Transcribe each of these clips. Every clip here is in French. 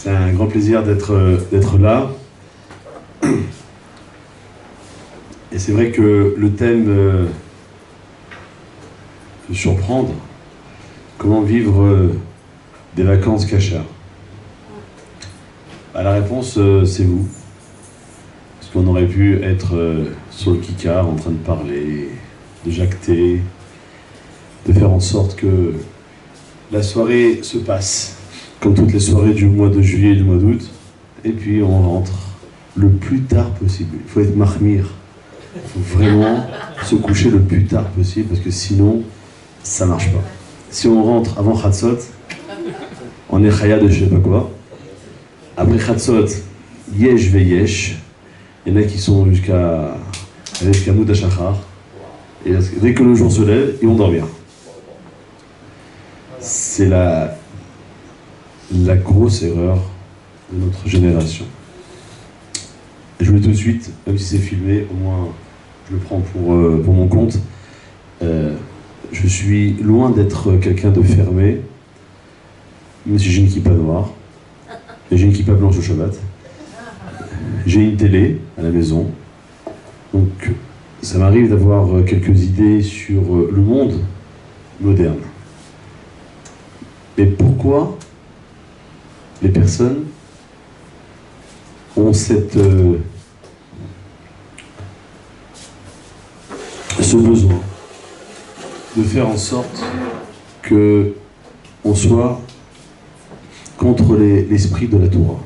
C'est un grand plaisir d'être là. Et c'est vrai que le thème peut surprendre. Comment vivre des vacances cachard? La réponse, c'est vous. Parce qu'on aurait pu être sur le kikar en train de parler, de jacter, de faire en sorte que la soirée se passe, comme toutes les soirées du mois de juillet et du mois d'août, et puis on rentre le plus tard possible. Il faut être mahmir. Il faut vraiment se coucher le plus tard possible, parce que sinon, ça marche pas. Si on rentre avant Khatsot, on est khaya de je sais pas quoi. Après Khatsot, yesh ve yesh. Il y en a qui sont jusqu'à Mouda Shachar. Et dès que le jour se lève, ils vont dormir. C'est la grosse erreur de notre génération. Et je voulais tout de suite, même si c'est filmé, au moins je le prends pour mon compte. Je suis loin d'être quelqu'un de fermé, même si j'ai une kippa noire, et j'ai une kippa blanche au Shabbat. J'ai une télé à la maison, donc ça m'arrive d'avoir quelques idées sur le monde moderne. Mais pourquoi les personnes ont ce besoin de faire en sorte qu'on soit contre l'esprit de la Torah?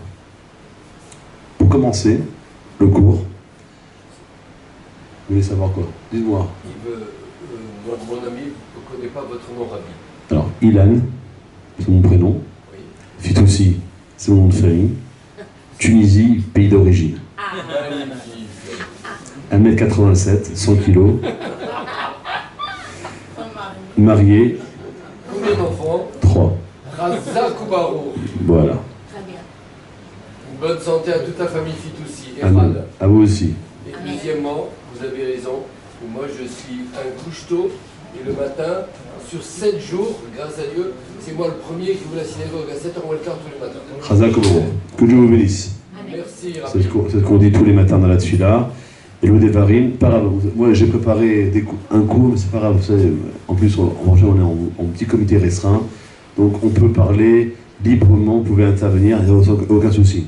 Pour commencer, le cours. Vous voulez savoir quoi? Dites-moi. Mon ami ne connaît pas votre nom, Rabbi. Alors, Ilan, c'est mon prénom. Oui. Fitoussi, c'est mon nom de famille. Tunisie, pays d'origine. 1m87, 100 kg. Marié. Combien d'enfants? 3. Raza Koubaro. Voilà. Une bonne santé à toute la famille Fitoussi. Et À vous aussi. Et deuxièmement, vous avez raison, moi je suis un couche-tôt, et le matin, sur 7 jours, grâce à Dieu, c'est moi le premier qui ouvre la synagogue à 7h moins le quart tous les matins. Raza Koubaro. Que Dieu vous bénisse. Merci, C'est ce qu'on dit tous les matins dans la tefila. Et le Devarim, pas grave. Moi j'ai préparé un cours, mais c'est pas grave. Vous savez, en plus, on est en petit comité restreint, donc on peut parler librement, vous pouvez intervenir, il n'y a aucun souci.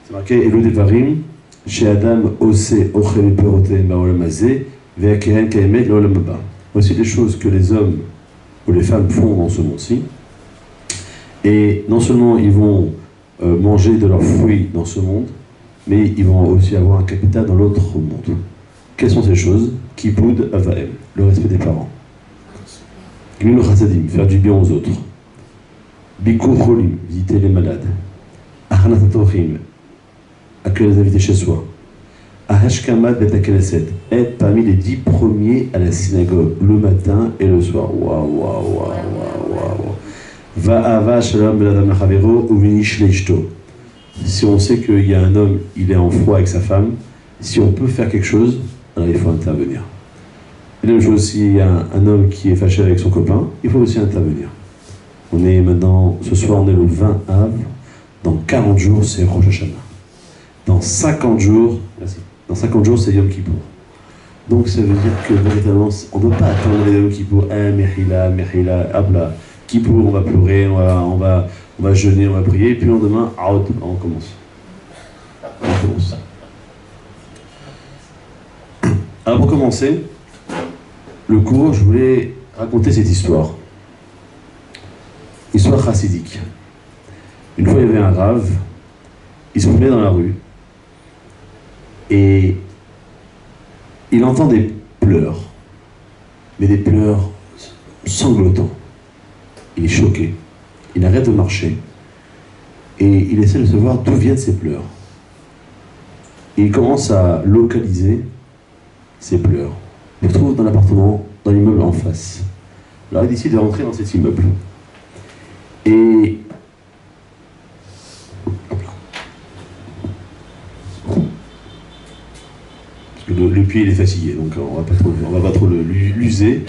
C'est marqué, et le Devarim, chez Adam, Ose, Ochel, Perote, Baolam Azé, Veakeren, Kaemet, L'Olam Haba. Voici les choses que les hommes ou les femmes font dans ce monde-ci. Et non seulement ils vont manger de leurs fruits dans ce monde, mais ils vont aussi avoir un capital dans l'autre monde. Quelles sont ces choses? Kibboud Avaem, le respect des parents. Gmil Chasadim, faire du bien aux autres. Bikur Cholim, visiter les malades. Achanat HaTorchim, accueillir les invités chez soi. Ahashkamat Bet HaKnesset, être parmi les 10 premiers à la synagogue, le matin et le soir. Waouh. Va'ava Shalom Beladam Lachavero Uvinish Leishto. Si on sait qu'il y a un homme, il est en froid avec sa femme, si on peut faire quelque chose, alors il faut intervenir. Et la même chose, s'il y a un homme qui est fâché avec son copain, il faut aussi intervenir. On est maintenant, ce soir on est le 20 Av, dans 40 jours c'est Rosh Hashanah. Dans 50 jours, c'est Yom Kippour. Donc ça veut dire que véritablement, on ne doit pas attendre les Yom Kippour, Mehila, Abla, Kippour, on va pleurer, on va jeûner, on va prier, et puis le lendemain, on commence. Alors pour commencer, le cours, je voulais raconter cette histoire. Histoire chassidique. Une fois, il y avait un rave, il se promenait dans la rue, et il entend des pleurs, mais des pleurs sanglotants. Il est choqué, il arrête de marcher, et il essaie de savoir d'où viennent ces pleurs. Et il commence à localiser ces pleurs. Il se trouve dans l'appartement, dans l'immeuble en face. Alors il décide de rentrer dans cet immeuble. Et parce que le pied il est fatigué, donc on va pas trop l'user.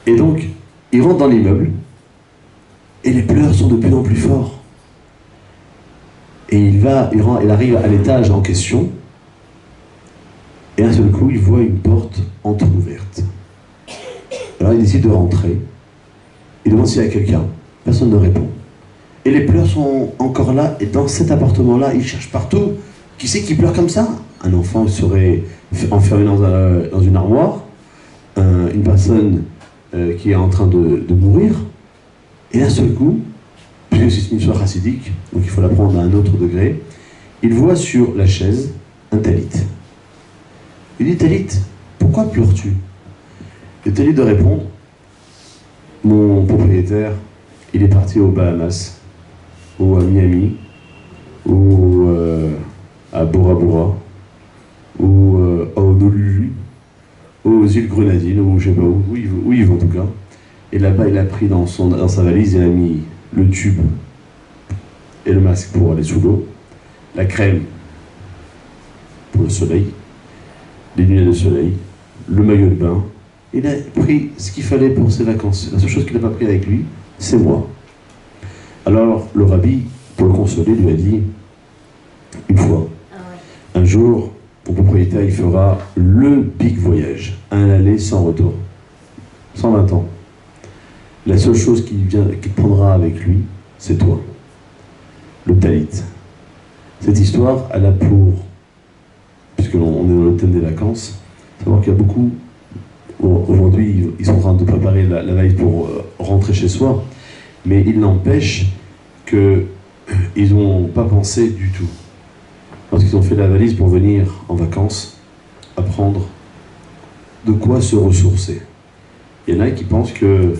Et donc il rentre dans l'immeuble et les pleurs sont de plus en plus forts. Et il arrive à l'étage en question, et d'un seul coup, il voit une porte entrouverte. Alors il décide de rentrer, il demande s'il y a quelqu'un, personne ne répond. Et les pleurs sont encore là, et dans cet appartement-là, il cherche partout. Qui c'est qui pleure comme ça? Un enfant serait enfermé dans une armoire, une personne qui est en train de mourir, et d'un seul coup, puisque c'est une histoire chassidique, donc il faut la prendre à un autre degré, il voit sur la chaise un talit. Il dit: Talit, pourquoi pleures-tu? Le talit de répondre: mon propriétaire, il est parti aux Bahamas, ou à Miami, ou à Bora Bora, ou à Honolulu, aux îles Grenadines, ou je sais pas où il va en tout cas. Et là-bas, il a pris dans sa valise, il a mis le tube et le masque pour aller sous l'eau, la crème pour le soleil, les lunettes de soleil, le maillot de bain. Il a pris ce qu'il fallait pour ses vacances. La seule chose qu'il n'a pas pris avec lui, c'est moi. Alors le rabbi, pour le consoler, lui a dit: une fois, un jour, ton propriétaire, il fera le big voyage, un aller sans retour, 120 ans. La seule chose qu'il prendra avec lui, c'est toi, le talit. Cette histoire, elle a pour, puisque on est dans le thème des vacances, savoir qu'il y a beaucoup, aujourd'hui, ils sont en train de préparer la valise pour rentrer chez soi, mais il n'empêche qu'ils n'ont pas pensé du tout. Lorsqu'ils ont fait la valise pour venir en vacances, apprendre de quoi se ressourcer. Il y en a qui pensent que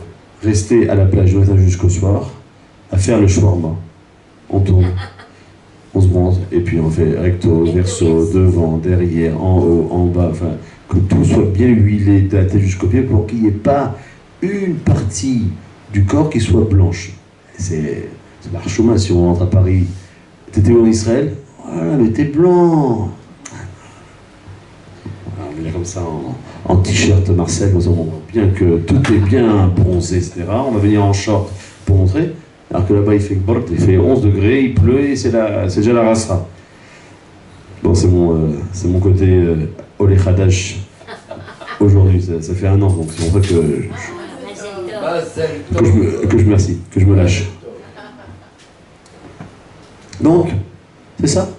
rester à la plage du matin jusqu'au soir, à faire le shawarma, on tourne, on se bronze, et puis on fait recto, verso, devant, derrière, en haut, en bas, enfin, que tout soit bien huilé de la tête jusqu'au pied pour qu'il n'y ait pas une partie du corps qui soit blanche. C'est marche mal si on rentre à Paris. T'étais en Israël? Voilà, mais t'es blanc. Voilà, on est là comme ça en t-shirt Marcel, on voit bien que tout est bien bronzé, etc. On va venir en short pour montrer, alors que là-bas il fait 11 degrés, il pleut et c'est déjà la rasra. Bon, c'est mon côté Olé Khadash aujourd'hui, ça fait un an, donc c'est pour ça que je me lâche. Donc, c'est ça.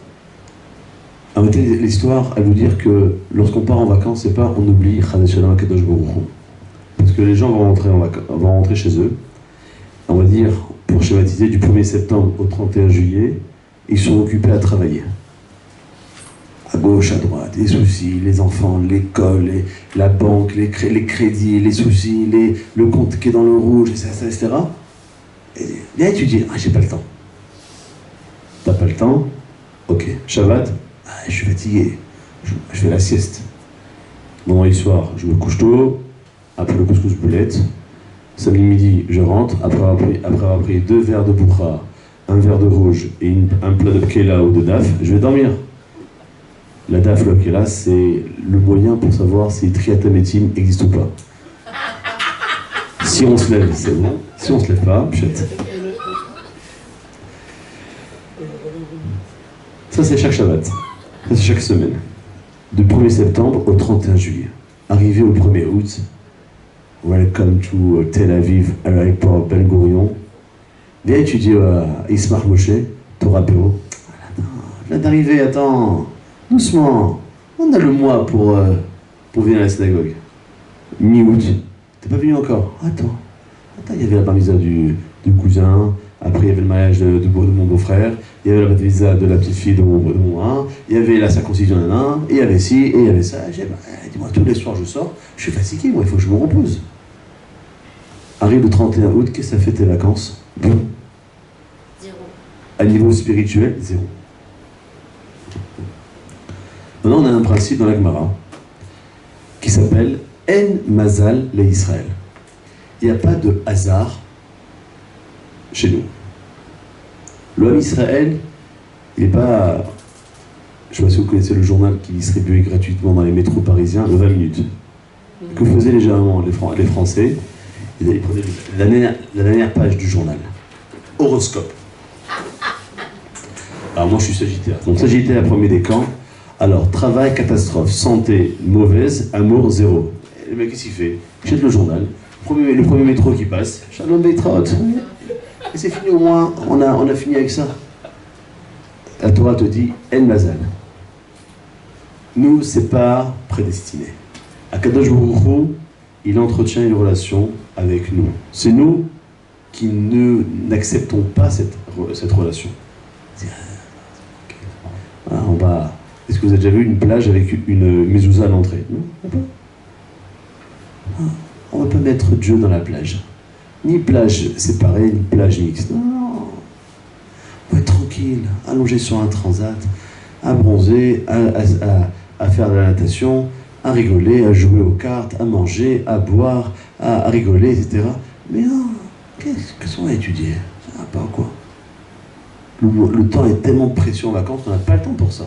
Arrêtez l'histoire à vous dire que lorsqu'on part en vacances, c'est pas on oublie Chadei Shalom HaKadosh Baruch Hu. Parce que les gens vont rentrer chez eux. On va dire, pour schématiser, du 1er septembre au 31 juillet, ils sont occupés à travailler. À gauche, à droite, les soucis, les enfants, l'école, la banque, les crédits, les soucis, le compte qui est dans le rouge, etc. Et là, tu dis: ah, j'ai pas le temps. T'as pas le temps? Ok. Shabbat? Ah, je suis fatigué. Je fais la sieste. Vendredi soir, je me couche tôt. Après le couscous boulette. Samedi midi, je rentre. Après avoir pris 2 verres de boukra, un verre de rouge et un plat de pkela ou de daf, je vais dormir. La daf, le pkela, c'est le moyen pour savoir si triatamétine existe ou pas. Si on se lève, c'est bon. Si on se lève pas, pchette. Ça, c'est chaque Shabbat. Ça, c'est chaque semaine. Du 1er septembre au 31 juillet. Arrivé au 1er août, welcome to Tel Aviv, aéroport Ben Gurion. Viens étudier à Ismar Moshe, Torah Bureau. Je viens d'arriver, attends, doucement. On a le mois pour venir à la synagogue. Mi-août. T'es pas venu encore? Attends, il y avait la bar mitzvah du cousin. Après, il y avait le mariage de mon beau-frère, il y avait la baptisa de la petite fille de mon il y avait la circoncision d'un nain, et il y avait ci, et il y avait ça. Dis-moi, tous les soirs je sors, je suis fatigué, moi, il faut que je me repose. Arrive le 31 août, qu'est-ce que ça fait tes vacances? Bon. 0. À niveau spirituel, 0. Maintenant, on a un principe dans la Gemara qui s'appelle En Mazal le Israël. Il n'y a pas de hasard chez nous. L'homme Israël, il n'est pas... Je ne sais pas si vous connaissez le journal qui est distribué gratuitement dans les métros parisiens, le 20 minutes. Que faisaient légèrement les Français? Ils prenaient la dernière page du journal. Horoscope. Alors moi je suis Sagittaire. Donc Sagittaire, premier décan. Alors travail, catastrophe. Santé, mauvaise. Amour, zéro. Et le mec, qu'est-ce qu'il fait? Il jette le journal. Le premier métro qui passe. Shalom Beitraot. Et c'est fini au moins. On a fini avec ça. La Torah te dit En Mazal. Nous, c'est pas prédestiné. Akadosh Baruch Hu, il entretient une relation avec nous. C'est nous qui n'acceptons pas cette relation. Ah, on va. Est-ce que vous avez déjà vu une plage avec une mezouza à l'entrée? Non, on ne va pas mettre Dieu dans la plage. Ni plage séparée, ni plage mixte. Non. On va être tranquille, allongé sur un transat, à bronzer, à faire de la natation, à rigoler, à jouer aux cartes, à manger, à boire, à rigoler, etc. Mais non, qu'est-ce qu'on va étudier? Ça va pas quoi? Le temps est tellement précieux en vacances, on n'a pas le temps pour ça.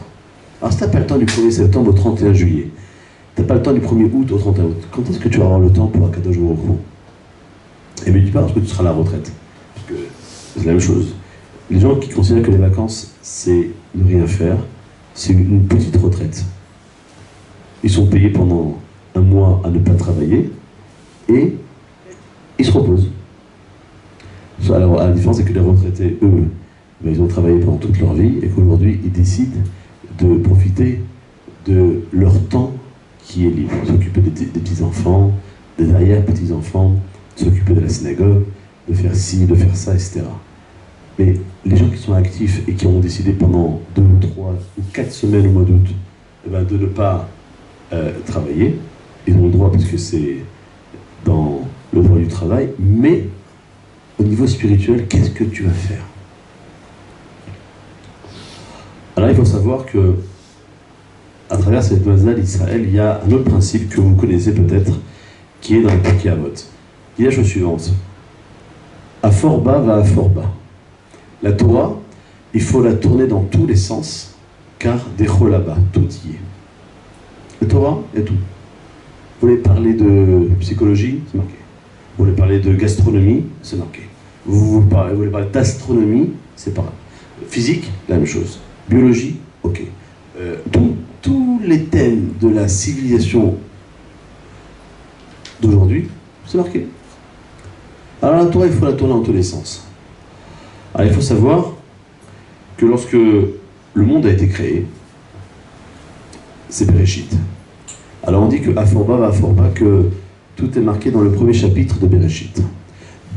Alors si tu n'as pas le temps du 1er septembre au 31 juillet, tu n'as pas le temps du 1er août au 31 août, quand est-ce que tu vas avoir le temps pour Akadosh Baruch Hu? Et me dis pas parce que tu seras à la retraite. Parce que c'est la même chose. Les gens qui considèrent que les vacances, c'est ne rien faire, c'est une petite retraite. Ils sont payés pendant un mois à ne pas travailler et ils se reposent. Alors, la différence, c'est que les retraités, eux, ils ont travaillé pendant toute leur vie et qu'aujourd'hui, ils décident de profiter de leur temps qui est libre. S'occuper des petits-enfants, des arrière-petits-enfants, s'occuper de la synagogue, de faire ci, de faire ça, etc. Mais les gens qui sont actifs et qui ont décidé pendant 2, 3 ou 4 semaines au mois d'août de ne pas travailler, ils ont le droit parce que c'est dans le droit du travail, mais au niveau spirituel, qu'est-ce que tu vas faire? Alors il faut savoir que à travers cette Mazal d'Israël, il y a un autre principe que vous connaissez peut-être, qui est dans le Pirkei Avot. Il y a la chose suivante. Aforba va Aforba. La Torah, il faut la tourner dans tous les sens, car Decholaba, tout y est. La Torah, il y a tout. Vous voulez parler de psychologie, c'est marqué. Vous voulez parler de gastronomie, c'est marqué. Vous voulez parler d'astronomie, c'est pareil. Physique, la même chose. Biologie, ok. Tous les thèmes de la civilisation d'aujourd'hui, c'est marqué. Alors la Torah, il faut la tourner dans tous les sens. Alors il faut savoir que lorsque le monde a été créé, c'est Bereshit. Alors on dit que Aforba, que tout est marqué dans le premier chapitre de Bereshit.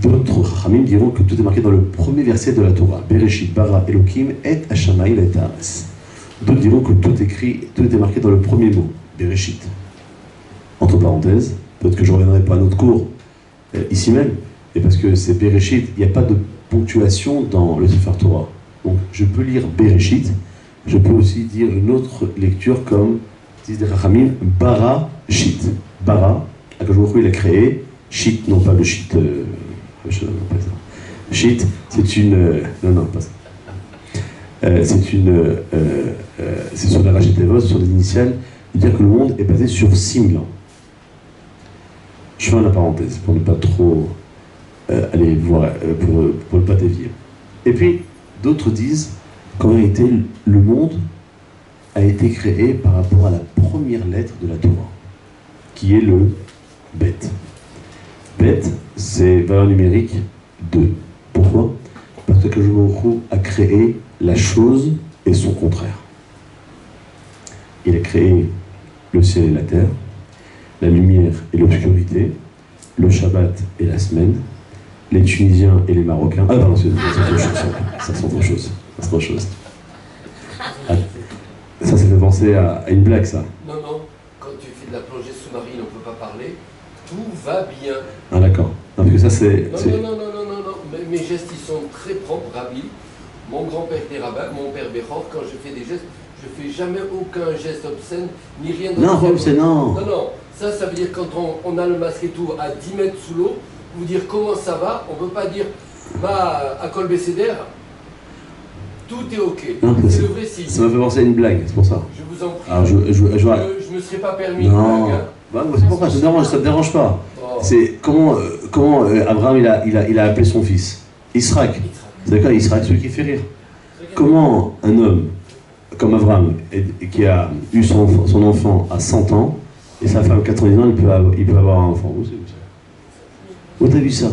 D'autres Chachamim diront que tout est marqué dans le premier verset de la Torah. Bereshit bara Elokim et Hashamayim et Haaretz. D'autres diront que tout est marqué dans le premier mot, Bereshit. Entre parenthèses, peut-être que je ne reviendrai pas à notre cours ici même, et parce que c'est Bereshit, il n'y a pas de ponctuation dans le Sefer Torah. Donc je peux lire Bereshit, je peux aussi dire une autre lecture comme, disent les Chachamim, bara Shit. Bara, Akadosh Baruch Hu, il a créé, Shit, non pas le Shit, Shit, c'est une... non, pas ça. C'est sur la Rachet Tevot, sur les initiales, de dire que le monde est basé sur 6000 ans. Je fais la parenthèse pour ne pas trop aller voir, pour ne pas dévier. Et puis, d'autres disent qu'en réalité, le monde a été créé par rapport à la première lettre de la Torah, qui est le Bet. Bet, c'est valeur numérique 2. Pourquoi? Parce que Akadosh Baruch Hu a créé la chose et son contraire. Il a créé le ciel et la terre, la lumière et l'obscurité, le Shabbat et la semaine, les Tunisiens et les Marocains. Ah pardon, c'est autre chose. Ça c'est autre chose. Ah, ça fait penser à une blague, ça. Non, quand tu fais de la plongée sous-marine, on ne peut pas parler. Tout va bien. Ah d'accord. Non, parce que ça c'est... Non. Mes gestes, ils sont très propres, Rabbi. Mon grand-père était rabbin, mon père Bechor, quand je fais des gestes, je ne fais jamais aucun geste obscène, ni rien de... Non, obscène, non. Non, ça veut dire quand on a le masque et tout à 10 mètres sous l'eau, vous dire comment ça va, on ne peut pas dire, va à Kol Besséder, tout est ok. C'est le vrai signe. Ça m'a fait penser à une blague, c'est pour ça. Je vous en prie. Alors, je me serais pas permis non. une blague. Hein. Bah, c'est pourquoi ça ne te dérange pas. Oh. C'est comment Abraham il a appelé son fils Israël. C'est d'accord, Israël, celui qui fait rire. comment un homme comme Abraham, qui a eu son enfant à 100 ans, et sa femme à 90 ans, il peut avoir un enfant. Où c'est ça? Où t'as vu ça?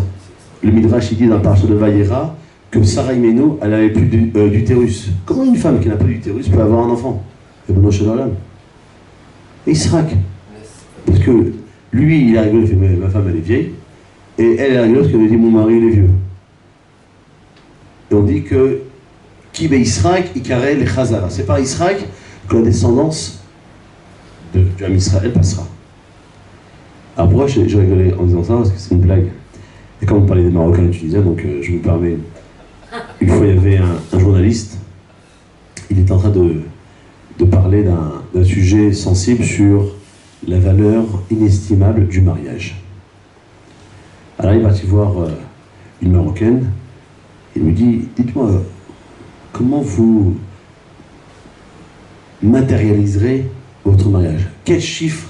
Le Midrash, il dit dans la parasha de Vayera que Sarah Imenu, elle n'avait plus d'utérus. Comment une femme qui n'a pas d'utérus peut avoir un enfant? Et Israq. Parce que lui, il a rigolé, il fait ma femme elle est vieille, et elle a rigolé parce qu'elle a dit mon mari il est vieux. Et on dit que Kibe Israq, Ikaré, les Chazara. C'est par Israq que la descendance du Ham Israël passera. Alors pourquoi je rigolais en disant ça? Parce que c'est une blague. Et quand on parlait des Marocains et des Tunisiens, donc je me permets. Une fois, il y avait un journaliste, il était en train de parler d'un sujet sensible sur la valeur inestimable du mariage. Alors il est parti voir une Marocaine, il lui dit, dites-moi, comment vous matérialiserez votre mariage? Quel chiffre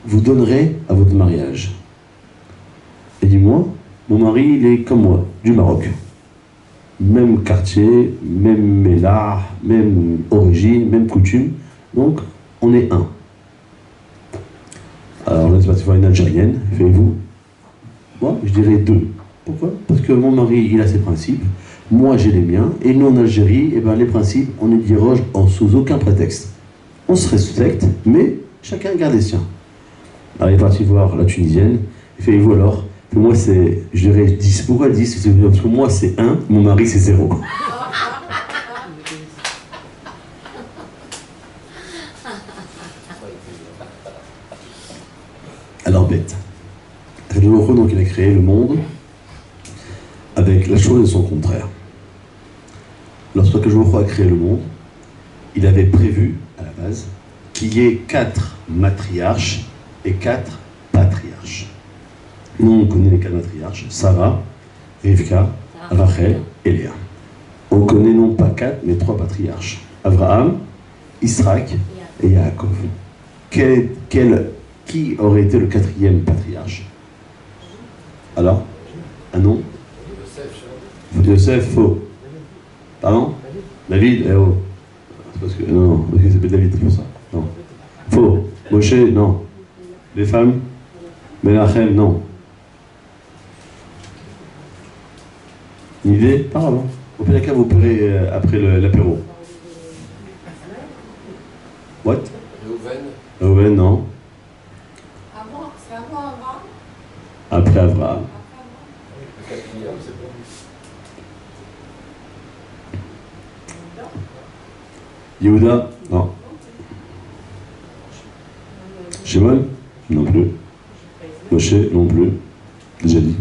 vous donnerez à votre mariage? Elle dit, moi, mon mari, il est comme moi, du Maroc. Même quartier, même mélar, même origine, même coutume. Donc, on est un. Alors là, c'est parti voir une Algérienne. Faites-vous? Moi, je dirais 2. Pourquoi? Parce que mon mari, il a ses principes. Moi, j'ai les miens. Et nous, en Algérie, eh ben, les principes, on les déroge sous aucun prétexte. On se respecte, mais chacun garde les siens. Alors, il est parti voir la Tunisienne. Faites-vous alors? Moi, c'est, je dirais 10. Pourquoi 10? Parce que moi, c'est 1, mon mari, c'est 0. Alors, bête. Donc, il a créé le monde avec la chose et son contraire. Lorsque Kadosh a créé le monde, il avait prévu, à la base, qu'il y ait 4 matriarches et 4 patriarches. Nous, on connaît les 4 matriarches, Sarah, Rivka, Rachel et Léa. On connaît non pas 4, mais 3 patriarches. Abraham, Israq et Yaakov. Qui aurait été le 4e patriarche? Alors? Un nom? Yosef, faux. Pardon? David, eh oh. Parce que, non, parce que c'est David pour ça. Non. Faux. Moshe, non. Les femmes? Menachem, non. Une idée? Pas avant. Au pire des cas, vous pourrez après l'apéro. What? Reuven, non. C'est avant Abraham? Après Abraham. Yehuda? Non. Shimon? Non plus. Moshe? Non plus. Déjà dit.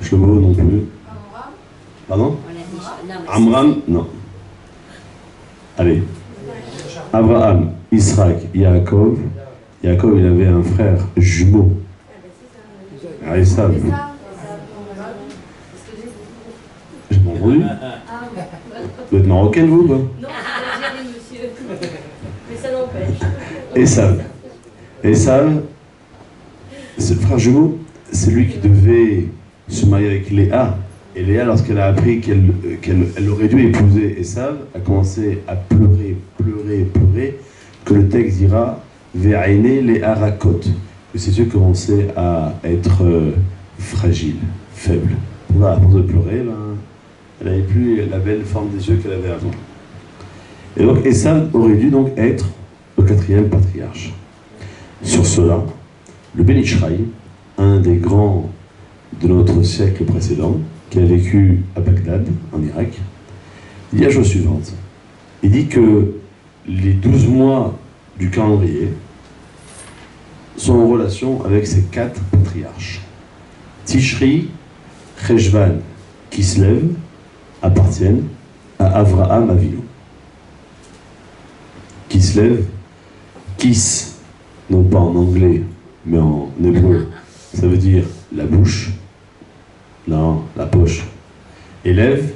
Shlomo? Non plus. Pardon? Amram? Non. Allez. Abraham, Israq, Yaakov. Yaakov, il avait un frère jumeau. Esav. J'ai pas entendu. Vous êtes marocaine, vous, quoi? Non, c'est l'Algérie, monsieur. Mais ça n'empêche. Esav, ce frère jumeau, c'est lui qui devait se marier avec Léa. Et Léa, lorsqu'elle a appris qu'elle aurait dû épouser Esav, a commencé à pleurer, que le texte dira Ve'aine Léa rakot, que ses yeux commençaient à être fragiles, faibles. Voilà, à force de pleurer, ben, elle n'avait plus la belle forme des yeux qu'elle avait avant. Et donc Esav aurait dû donc être le 4e patriarche. Sur cela, le Ben Ishraï, un des grands de notre siècle précédent, qui a vécu à Bagdad, en Irak, il dit la chose suivante. Il dit que les 12 mois du calendrier sont en relation avec ces 4 patriarches. Tishri, Cheshvan, Kislev appartiennent à Avraham Avinu. Kislev, Kis, non pas en anglais, mais en hébreu, ça veut dire la bouche, non, la poche. Élève,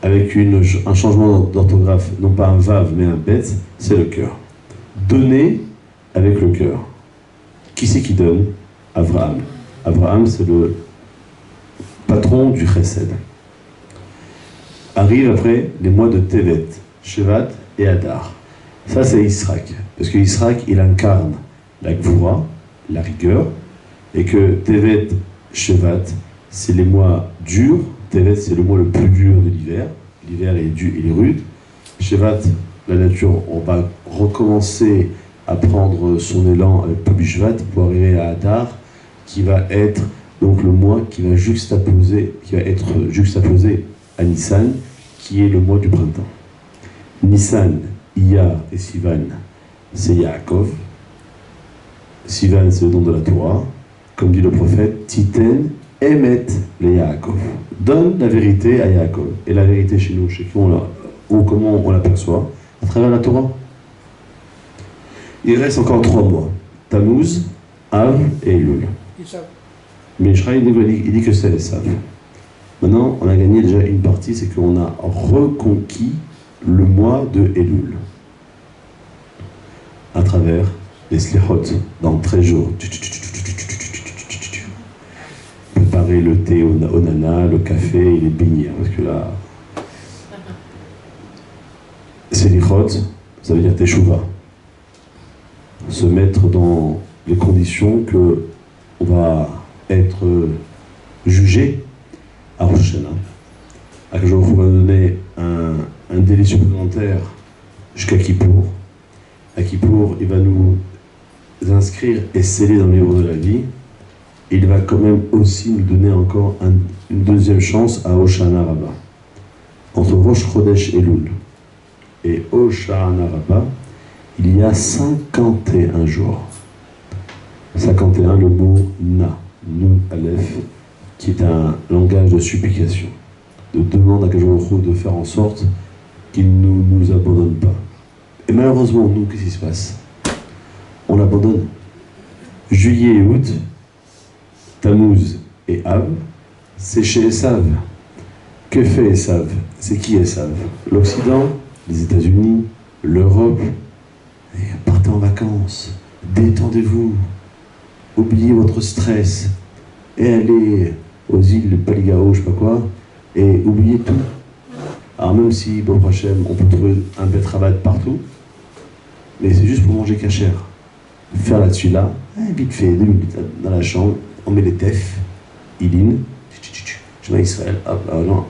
avec un changement d'orthographe, non pas un vav, mais un bet, c'est le cœur. Donner avec le cœur. Qui c'est qui donne? Abraham. Abraham, c'est le patron du précède. Arrivent après les mois de Tevet, Shevat et Adar. Ça, c'est Israq. Parce que Israq, il incarne la Gvura, la rigueur, et que Tevet, Shevat, c'est les mois durs. Tevet, c'est le mois le plus dur de l'hiver. L'hiver est dur, il est rude. Shevat, la nature, on va recommencer à prendre son élan avec Tobi Shvat pour arriver à Adar, qui va être donc le mois qui va être juxtaposé à Nissan, qui est le mois du printemps. Nissan, Iyar et Sivan, c'est Yaakov. Sivan, c'est le nom de la Torah. Comme dit le prophète, Titen Emet le Yaakov. Donne la vérité à Yaakov. Et la vérité chez nous, chez qui comment on l'aperçoit? À travers la Torah. Il reste encore 3 mois. Tammuz, Av et Elul. Mais Israël, il dit que c'est les Sav. Maintenant, on a gagné déjà une partie, c'est qu'on a reconquis le mois de Elul. À travers les Slichot, dans 13 jours. Préparer le thé au nana, le café et les beignets, parce que là... Slichot, ça veut dire Teshuvah. Se mettre dans les conditions que on va être jugé à Rosh Hashanah. À jour, on va donner un délai supplémentaire jusqu'à Kippour. À Kippour, il va nous inscrire et sceller dans le livre de la vie. Et il va quand même aussi nous donner encore une deuxième chance à Hoshana Rabbah. Entre Rosh Chodesh Elul et Hoshana Rabbah, il y a 51 jours. 51, le mot Na, Nun Aleph, qui est un langage de supplication, de demande à Kajourou de faire en sorte qu'il ne nous abandonne pas. Et malheureusement, nous, qu'est-ce qui se passe? On l'abandonne. Juillet et août, Tammuz et Av, c'est chez Esav. Que fait Esav? C'est qui Esav? L'Occident, les États-Unis, l'Europe. Et partez en vacances, détendez-vous, oubliez votre stress, et allez aux îles Paligao, je sais pas quoi, et oubliez tout. Alors même si, bon prochain, on peut trouver un betrabat partout, mais c'est juste pour manger cachère. Faire là-dessus là, vite fait, 2 minutes dans la chambre, on met les tefs, Ilin, je vais à Israël,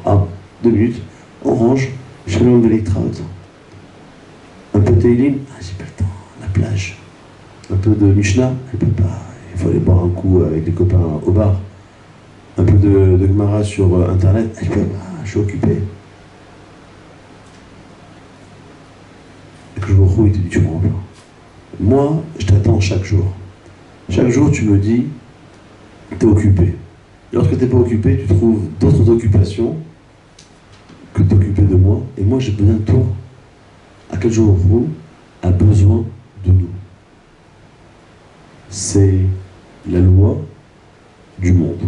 hop, 2 minutes, on range, Shalom Veliktraot. Un peu de Teilim, j'ai pas le temps, la plage. Un peu de Mishnah, elle peut pas, il faut aller boire un coup avec les copains au bar. Un peu de Gemara sur internet, elle peut pas, je suis occupé. Et que je me retrouve, il te dit, tu me rends pas. Moi, je t'attends chaque jour. Chaque jour, tu me dis, t'es occupé. Et lorsque t'es pas occupé, tu trouves d'autres occupations que t'occuper de moi. Et moi, j'ai besoin de toi. À quel jour vous a besoin de nous? C'est la loi du monde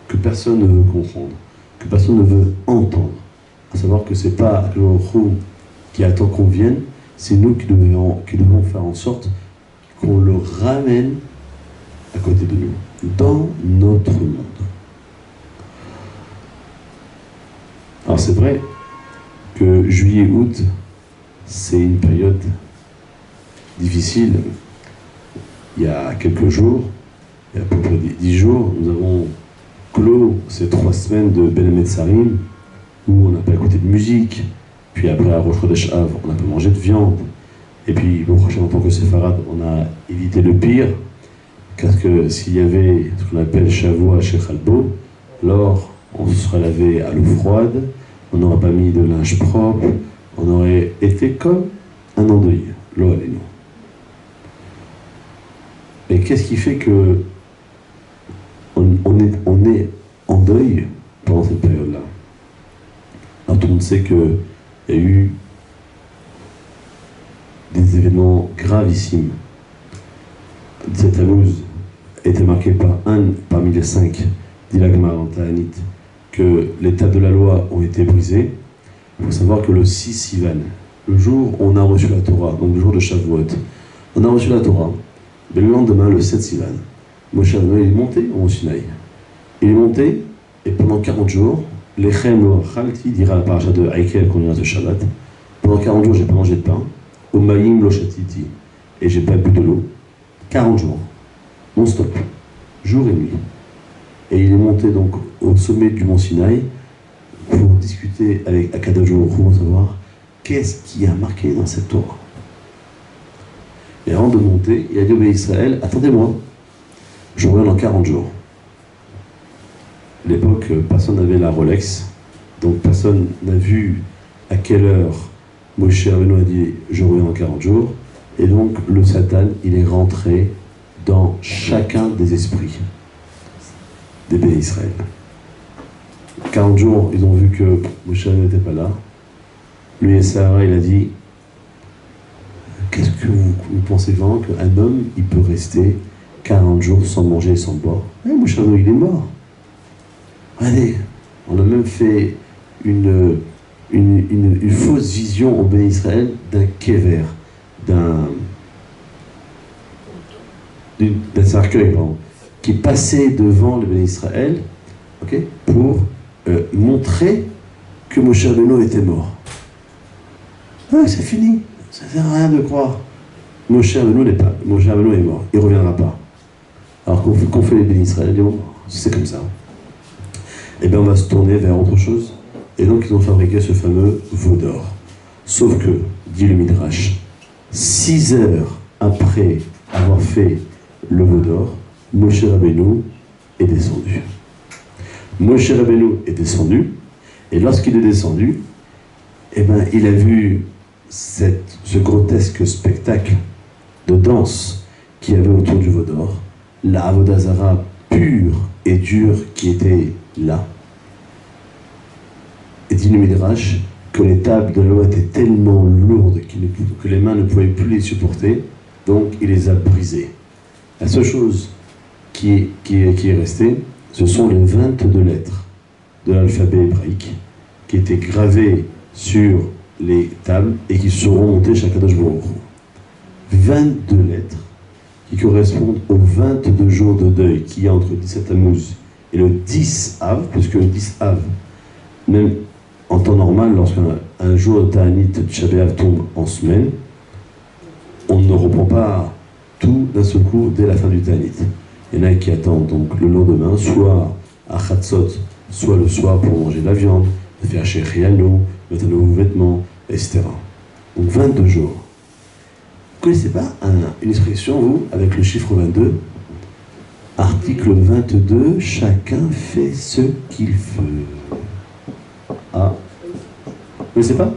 que personne ne veut comprendre, que personne ne veut entendre. À savoir que c'est pas Akhlorou qui attend qu'on vienne, c'est nous qui devons faire en sorte qu'on le ramène à côté de nous, dans notre monde. Alors c'est vrai que juillet-août, c'est une période difficile. Il y a quelques jours, il y a à peu près 10 jours, nous avons clos ces 3 semaines de Ben Metzarim, où on n'a pas écouté de musique, puis après à Rosh Chodesh Av, on n'a pas mangé de viande, et puis le prochain en tant que séfarade, on a évité le pire, parce que s'il y avait ce qu'on appelle Shavua chez Khalbo, alors on se serait lavé à l'eau froide, on n'aurait pas mis de linge propre, on aurait été comme un endeuillé, l'eau allait nous. Et qu'est-ce qui fait que on est en deuil pendant cette période-là? Alors tout le monde sait qu'il y a eu des événements gravissimes. Cette Tammuz a été marqué par un parmi les 5 d'Ilagmar en Ta'anit, que les tables de la loi ont été brisées. Il faut savoir que le 6 Sivan, le jour où on a reçu la Torah, donc le jour de Shavuot, on a reçu la Torah, mais le lendemain, le 7 Sivan, Moshe Rabbeinu est monté au Mont Sinaï. Il est monté Et pendant 40 jours, l'Echem lo achalti, dira la paracha de Haïkel qu'on ira ce Shabbat. Pendant 40 jours, j'ai pas mangé de pain. Au maïm lo shatiti. Et j'ai pas bu de l'eau. 40 jours. Non-stop. Jour et nuit. Et il est monté donc au sommet du mont Sinaï pour discuter avec Akadosh Baruch Hu pour savoir qu'est-ce qui a marqué dans cette Torah. Et avant de monter, il a dit au Béni Israël, attendez-moi, je reviens dans 40 jours. À l'époque, personne n'avait la Rolex, donc personne n'a vu à quelle heure Moshe Rabbeinu a dit je reviens dans 40 jours. Et donc le Satan, il est rentré dans chacun des esprits des Béni Israël. 40 jours, ils ont vu que Moshe n'était pas là. Lui et Sarah, il a dit qu'est-ce que vous pensez vraiment qu'un homme, il peut rester 40 jours sans manger et sans boire? Moshe Rabbeinu, il est mort. Allez, on a même fait une fausse vision au Béni Israël d'un kéver, d'un cercueil, pardon, qui passait devant le Béni Israël, okay, pour montrer que Moshe Rabbeinu était mort. Ah, c'est fini, ça ne sert à rien de croire. Moshe Rabbeinu est mort, il ne reviendra pas. Alors qu'on fait les Béni Israël, bon, c'est comme ça. Et bien on va se tourner vers autre chose. Et donc ils ont fabriqué ce fameux veau d'or. Sauf que, dit le Midrash, 6 heures après avoir fait le veau d'or, Moshe Rabbeinu est descendu. Moshe Rabbeinu est descendu, et lorsqu'il est descendu, eh ben, il a vu ce grotesque spectacle de danse qu'il y avait autour du veau d'or, la Avodah Zara pure et dure qui était là. Et dit le Midrash que les tables de l'eau étaient tellement lourdes que les mains ne pouvaient plus les supporter, donc il les a brisées. La seule chose qui est restée, ce sont les 22 lettres de l'alphabet hébraïque qui étaient gravées sur les tables et qui seront montées chez Akadosh Baruch Hu. 22 lettres qui correspondent aux 22 jours de deuil qu'il y a entre le 17 Tammuz et le 10 Av, puisque le 10 Av, même en temps normal, lorsqu'un jour de Ta'anit de Tisha Av tombe en semaine, on ne reprend pas tout d'un seul coup dès la fin du Ta'anit. Il y en a qui attendent donc le lendemain, soit à Chatzot, soit le soir pour manger de la viande, de faire Shechianu, mettre de nouveaux vêtements, etc. Donc 22 jours. Vous ne connaissez pas une expression, vous, avec le chiffre 22? Article 22, chacun fait ce qu'il veut. Ah, vous ne connaissez pas?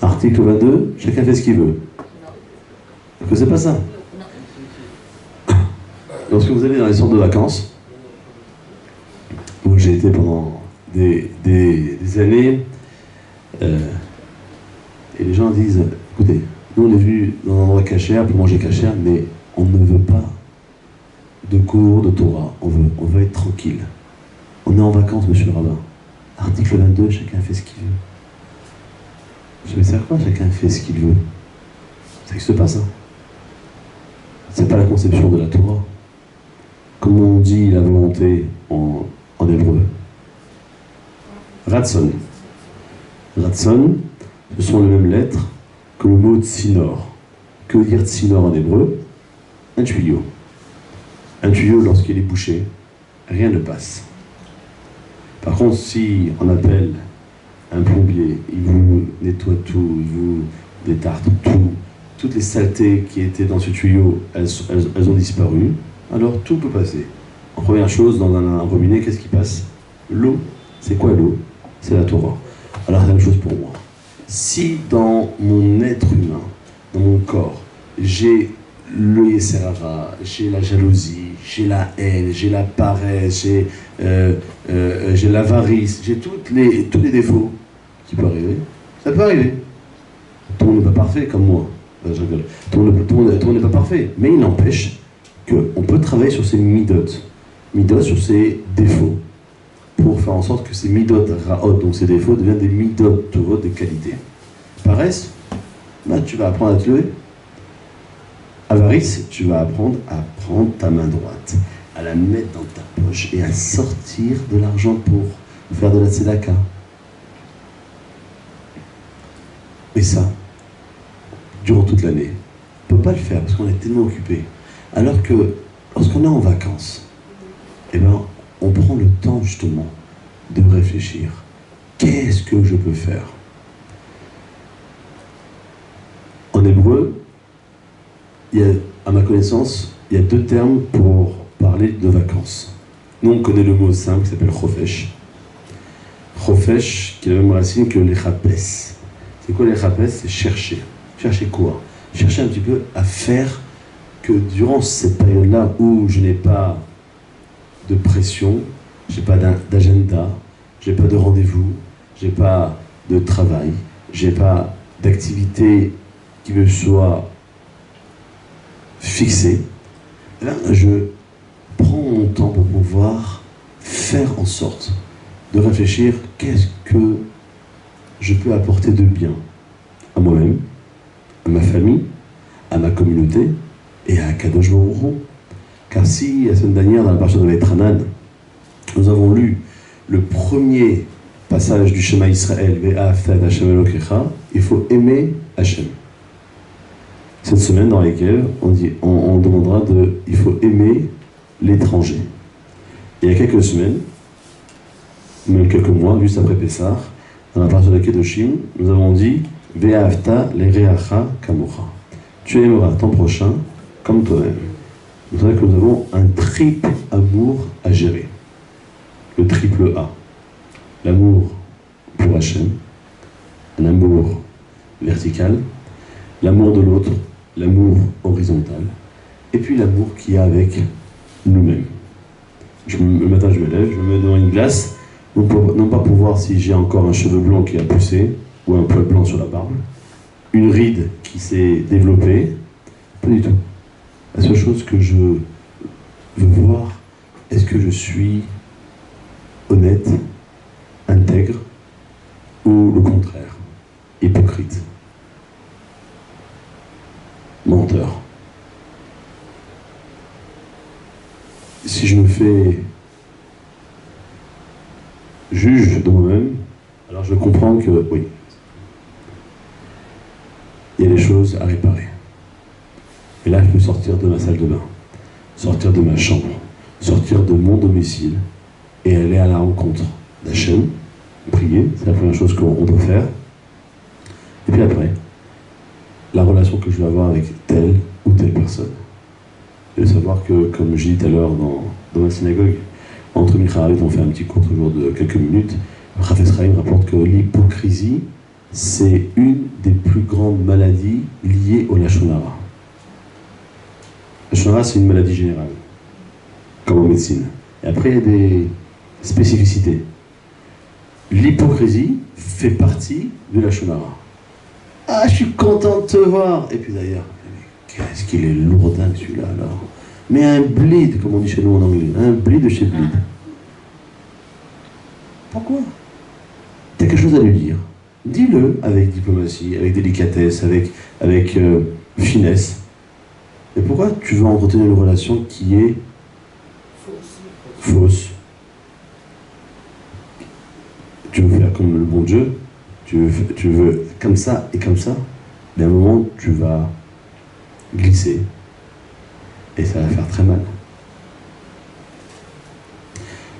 Article 22, chacun fait ce qu'il veut. Vous ne connaissez pas ça? Lorsque vous allez dans les centres de vacances, où j'ai été pendant des années, et les gens disent, écoutez, nous on est venus dans un endroit cachère pour manger cachère, mais on ne veut pas de cours de Torah, on veut être tranquille. On est en vacances, monsieur le rabbin. Article 22, chacun fait ce qu'il veut. Je me sers quoi, chacun fait ce qu'il veut? Ça n'existe pas, ça. C'est pas la conception de la Torah. Comment on dit la volonté en hébreu? Ratson. Ratson, ce sont les mêmes lettres que le mot tsinor. Que veut dire tsinor en hébreu? Un tuyau. Un tuyau, lorsqu'il est bouché, rien ne passe. Par contre, si on appelle un plombier, il vous nettoie tout, il vous détarte tout, toutes les saletés qui étaient dans ce tuyau, elles ont disparu, alors tout peut passer. En première chose, dans un robinet, qu'est-ce qui passe? L'eau. C'est quoi l'eau? C'est la Torah. Alors, c'est la même chose pour moi. Si dans mon être humain, dans mon corps, j'ai le Yetzer Hara, j'ai la jalousie, j'ai la haine, j'ai la paresse, j'ai l'avarice, j'ai tous les défauts qui peuvent arriver, ça peut arriver. Tout le monde n'est pas parfait comme moi. Je rigole. Tout le monde n'est pas parfait, mais il n'empêche qu'on peut travailler sur ces midot, sur ces défauts, pour faire en sorte que ces midot raot, donc ces défauts, deviennent des midot tovot de qualité. Paresse, bah, tu vas apprendre à te lever. Avarice, tu vas apprendre à prendre ta main droite. à la mettre dans ta poche et à sortir de l'argent pour faire de la tzedaka. Et ça, durant toute l'année, on ne peut pas le faire parce qu'on est tellement occupé. Alors que lorsqu'on est en vacances, eh ben, on prend le temps justement de réfléchir. Qu'est-ce que je peux faire? En hébreu, à ma connaissance, il y a 2 termes pour parler de vacances. Nous, on connaît le mot simple qui s'appelle chofesh. Chofesh, qui est la même racine que les chapes. C'est quoi les chapes? C'est chercher. Chercher quoi? Chercher un petit peu à faire que durant cette période-là où je n'ai pas de pression, je n'ai pas d'agenda, je n'ai pas de rendez-vous, je n'ai pas de travail, je n'ai pas d'activité qui me soit fixée, là, je prends mon temps pour pouvoir faire en sorte de réfléchir qu'est-ce que je peux apporter de bien à moi-même, à ma famille, à ma communauté et à Kadosh Baruch Hu. Car si, la semaine dernière, dans la parasha de Vaïtranan, nous avons lu le premier passage du Shema Israël, Ve'ahavta et Hashem Elokecha, il faut aimer Hashem. Cette semaine dans laquelle on demandera il faut aimer l'étranger. Il y a quelques semaines, même quelques mois, juste après Pessah, dans la parasha de Kedoshim, nous avons dit Ve'ahavta le'reacha kamocha. Tu aimeras ton prochain comme toi-même. Vous savez que nous avons un triple amour à gérer. Le triple A. L'amour pour Hachem, un amour vertical, l'amour de l'autre, l'amour horizontal, et puis l'amour qu'il y a avec nous-mêmes. Le matin, je me lève, je me mets devant une glace, non pas pour voir si j'ai encore un cheveu blanc qui a poussé, ou un poil blanc sur la barbe, une ride qui s'est développée, pas du tout. La seule chose que je veux voir, est-ce que je suis honnête, intègre, ou le contraire, hypocrite, menteur. Si je me fais juge de moi-même, alors je comprends que oui, il y a des choses à réparer. Et là, je peux sortir de ma salle de bain, sortir de ma chambre, sortir de mon domicile et aller à la rencontre d'Hachem, prier, c'est la première chose qu'on doit faire. Et puis après, la relation que je vais avoir avec telle ou telle personne. Et de savoir que, comme je dis tout à l'heure dans ma synagogue, entre Michael, on fait un petit cours toujours de quelques minutes, Chafetz Chaim rapporte que l'hypocrisie, c'est une des plus grandes maladies liées au Lashon Hara. Le Lashon Hara, c'est une maladie générale, comme en médecine. Et après, il y a des spécificités. L'hypocrisie fait partie de la Lashon Hara. Ah, je suis content de te voir. Et puis d'ailleurs, qu'est-ce qu'il est lourdin celui-là alors. Mais un bleed, comme on dit chez nous en anglais, un bleed de chez bleed. Pourquoi? Tu as quelque chose à lui dire. Dis-le avec diplomatie, avec délicatesse, avec finesse. Mais pourquoi tu veux entretenir une relation qui est fausse? Tu veux faire comme le bon Dieu, tu veux comme ça et comme ça, mais à un moment tu vas glisser et ça va faire très mal.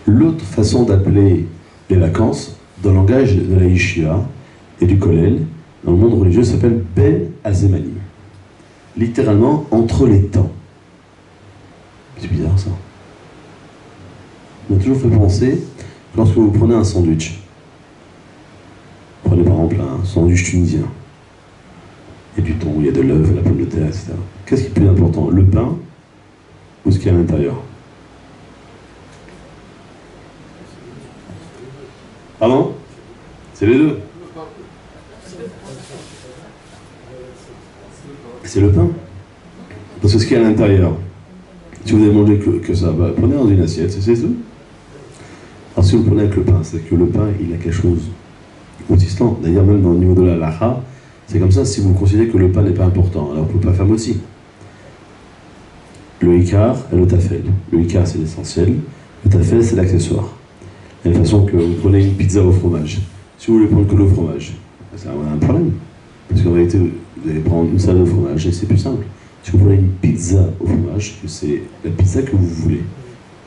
L'autre façon d'appeler les vacances, dans le langage de la Yeshiva et du Kollel, dans le monde religieux, s'appelle Ben Azemanim. Littéralement, entre les temps. C'est bizarre ça. On a toujours fait penser, lorsque vous prenez un sandwich, prenez par exemple un sandwich tunisien, il y a du thon, il y a de l'œuf, la pomme de terre, etc. Qu'est-ce qui est plus important, le pain ou ce qu'il y a à l'intérieur? Pardon? C'est les deux. C'est le pain. Parce que ce qu'il y a à l'intérieur, si vous avez mangé que ça, bah, prenez dans une assiette, c'est tout. Alors si vous prenez avec le pain, c'est que le pain, il a quelque chose consistant. D'ailleurs, même au niveau de la halakha, c'est comme ça si vous considérez que le pain n'est pas important. Alors vous ne pouvez pas faire motzi. le Icar et le Tafel. Le Icar, c'est l'essentiel. Le Tafel, c'est l'accessoire. De la même façon que vous prenez une pizza au fromage. Si vous voulez prendre que le fromage, c'est un problème. Parce qu'en réalité, vous allez prendre une salade au fromage et c'est plus simple. Si vous prenez une pizza au fromage, c'est la pizza que vous voulez.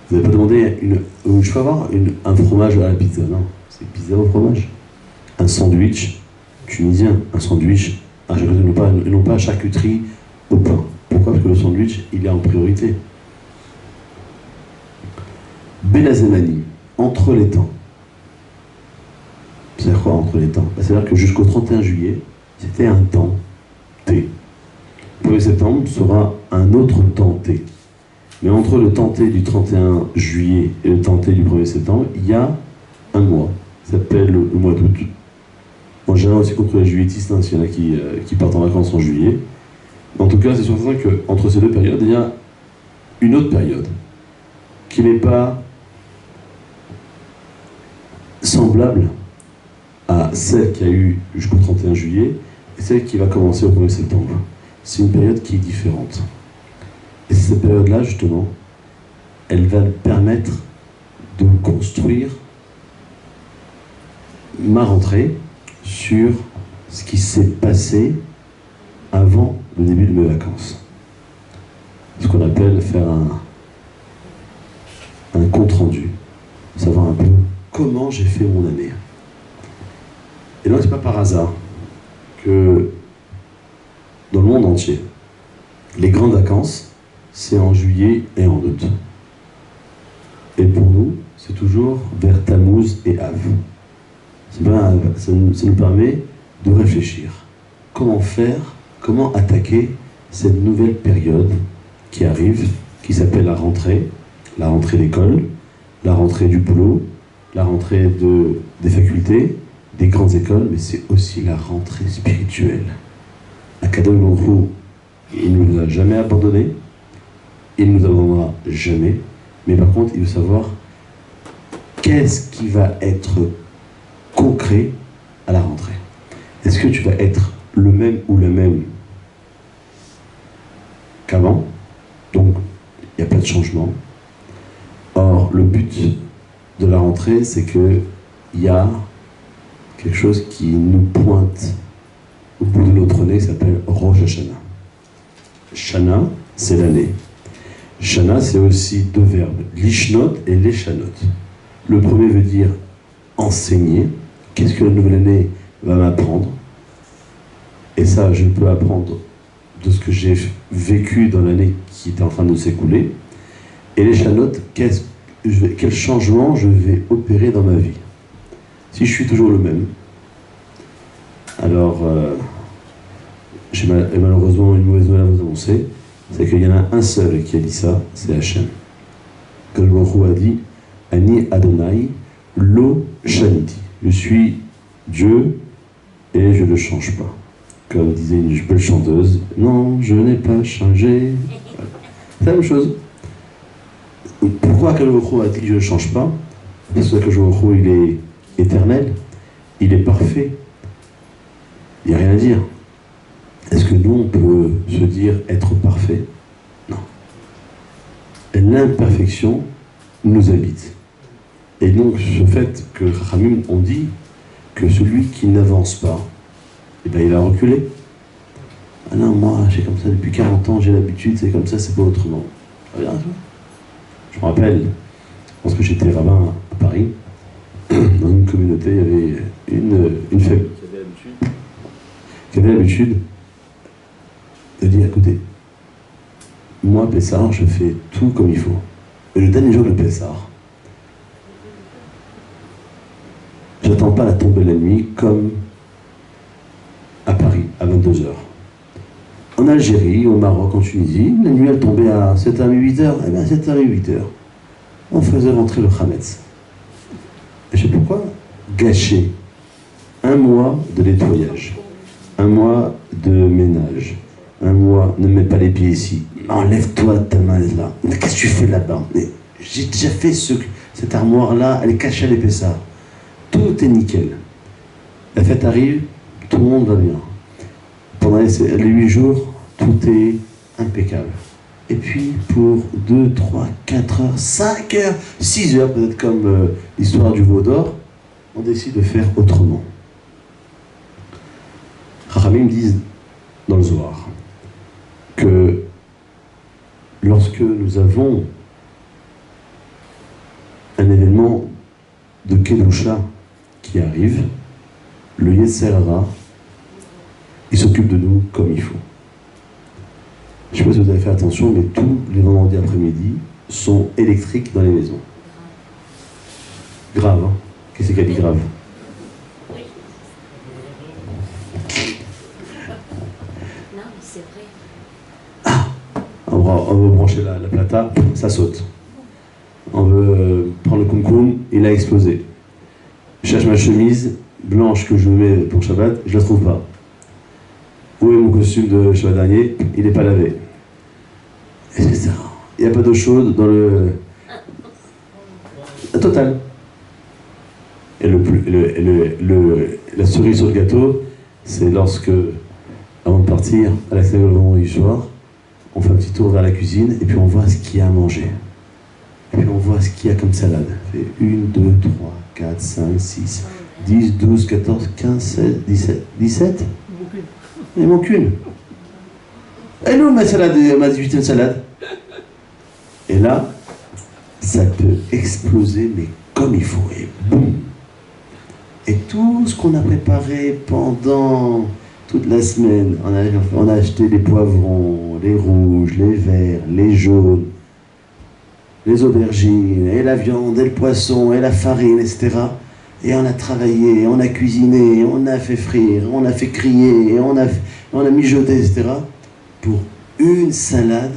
Vous n'avez pas demandé je peux avoir un fromage à la pizza, non. C'est pizza au fromage. Un sandwich tunisien, un sandwich, et non pas charcuterie au pain. Pourquoi? Parce que le sandwich, il est en priorité. Belazemani, entre les temps. C'est-à-dire quoi entre les temps? C'est-à-dire que jusqu'au 31 juillet, c'était un temps T. Le 1er septembre sera un autre temps T. Mais entre le temps T du 31 juillet et le temps T du 1er septembre, il y a un mois. Ça s'appelle le mois d'août. En général, aussi contre les juilletistes, hein, s'il y en a qui partent en vacances en juillet. En tout cas, c'est certain qu'entre ces deux périodes, il y a une autre période qui n'est pas semblable à celle qu'il y a eu jusqu'au 31 juillet et celle qui va commencer au 1er septembre. C'est une période qui est différente. Et cette période-là, justement, elle va me permettre de construire ma rentrée sur ce qui s'est passé avant le début de mes vacances. Ce qu'on appelle faire un compte-rendu, savoir un peu comment j'ai fait mon année. Et donc, c'est pas par hasard que dans le monde entier, les grandes vacances, c'est en juillet et en août. Et pour nous, c'est toujours vers Tammuz et Av. Ça nous permet de réfléchir. Comment faire, comment attaquer cette nouvelle période qui arrive, qui s'appelle la rentrée d'école, la rentrée du boulot, la rentrée des facultés, des grandes écoles, mais c'est aussi la rentrée spirituelle. Akadosh Baruch Hu, il ne nous a jamais abandonnés, il ne nous abandonnera jamais, mais par contre, il veut savoir qu'est-ce qui va être concret à la rentrée. Est-ce que tu vas être le même ou la même qu'avant? Donc, il n'y a pas de changement. Or, le but de la rentrée, c'est qu'il y a quelque chose qui nous pointe au bout de notre nez, qui s'appelle Rosh Hashanah. Shana, c'est l'année. Shana, c'est aussi deux verbes, l'ishnot et l'échanot. Le premier veut dire enseigner. Qu'est-ce que la nouvelle année va m'apprendre? Et ça, je peux apprendre de ce que j'ai vécu dans l'année qui était en train de s'écouler. Et l'échanot, quel changement je vais opérer dans ma vie? Si je suis toujours le même, alors j'ai malheureusement une mauvaise nouvelle à vous annoncer, c'est qu'il y en a un seul qui a dit ça, c'est Hachem. Que le Baruch Hu a dit, Ani Adonai Lo Shaniti. Je suis Dieu et je ne change pas. Comme disait une belle chanteuse, non, je n'ai pas changé. C'est la même chose. Pourquoi que le Baruch Hu a dit que je ne change pas? Parce que le Baruch Hu, il est éternel, il est parfait. Il n'y a rien à dire. Est-ce que nous, on peut se dire être parfait? Non. L'imperfection nous habite. Et donc, ce fait que Ramim ont dit que celui qui n'avance pas, eh bien, il a reculé. Ah non, moi, j'ai comme ça depuis 40 ans, j'ai l'habitude, c'est comme ça, c'est pas autrement. Regarde, je me rappelle, lorsque j'étais rabbin à Paris, dans une communauté, il y avait une famille qui avait l'habitude de dire, écoutez, moi, Pessar, je fais tout comme il faut. Et le dernier jour de Pessar, j'attends pas la tombée de la nuit comme à Paris, à 22h. En Algérie, au Maroc, en Tunisie, la nuit elle tombait à 7h, 8h. Eh bien, à 7h, 8h, on faisait rentrer le Hametz. Et je sais pourquoi gâcher un mois de nettoyage, un mois de ménage, un mois, ne mets pas les pieds ici, enlève-toi ta main là, qu'est-ce que tu fais là-bas? J'ai déjà fait cette armoire-là, elle est cachée à l'épaisseur. Tout est nickel. La fête arrive, tout le monde va bien. Pendant les 8 jours, tout est impeccable. Et puis pour 2, 3, 4 heures, 5 heures, 6 heures, peut-être comme l'histoire du veau d'or, on décide de faire autrement. Chachamim disent dans le Zohar que lorsque nous avons un événement de Kedusha qui arrive, le Yetzer Hara, il s'occupe de nous comme il faut. Je ne sais pas si vous avez fait attention, mais tous les vendredis après-midi sont électriques dans les maisons. Grave, hein? Qu'est-ce qu'elle dit grave? Oui. Non, mais c'est vrai. Ah, on veut brancher la plata, ça saute. On veut prendre le koum-koum, il a explosé. Je cherche ma chemise blanche que je mets pour Shabbat, je ne la trouve pas. Où est mon costume de Shabbat dernier? Il n'est pas lavé. Etc. Il n'y a pas d'eau chaude dans le... La totale. Et la cerise sur le gâteau, c'est lorsque, avant de partir, à la salle du soir, on fait un petit tour vers la cuisine et puis on voit ce qu'il y a à manger. Et puis on voit ce qu'il y a comme salade. On fait 1, 2, 3, 4, 5, 6, 10, 12, 14, 15, 16, 17. 17 ? Il manque une. Et nous, ma salade, ma 18e salade. Et là, ça peut exploser, mais comme il faut. Et boum. Et tout ce qu'on a préparé pendant toute la semaine, on a acheté les poivrons, les rouges, les verts, les jaunes, les aubergines, et la viande, et le poisson, et la farine, etc. Et on a travaillé, on a cuisiné, on a fait frire, on a fait crier, on a mijoté, etc. Pour une salade,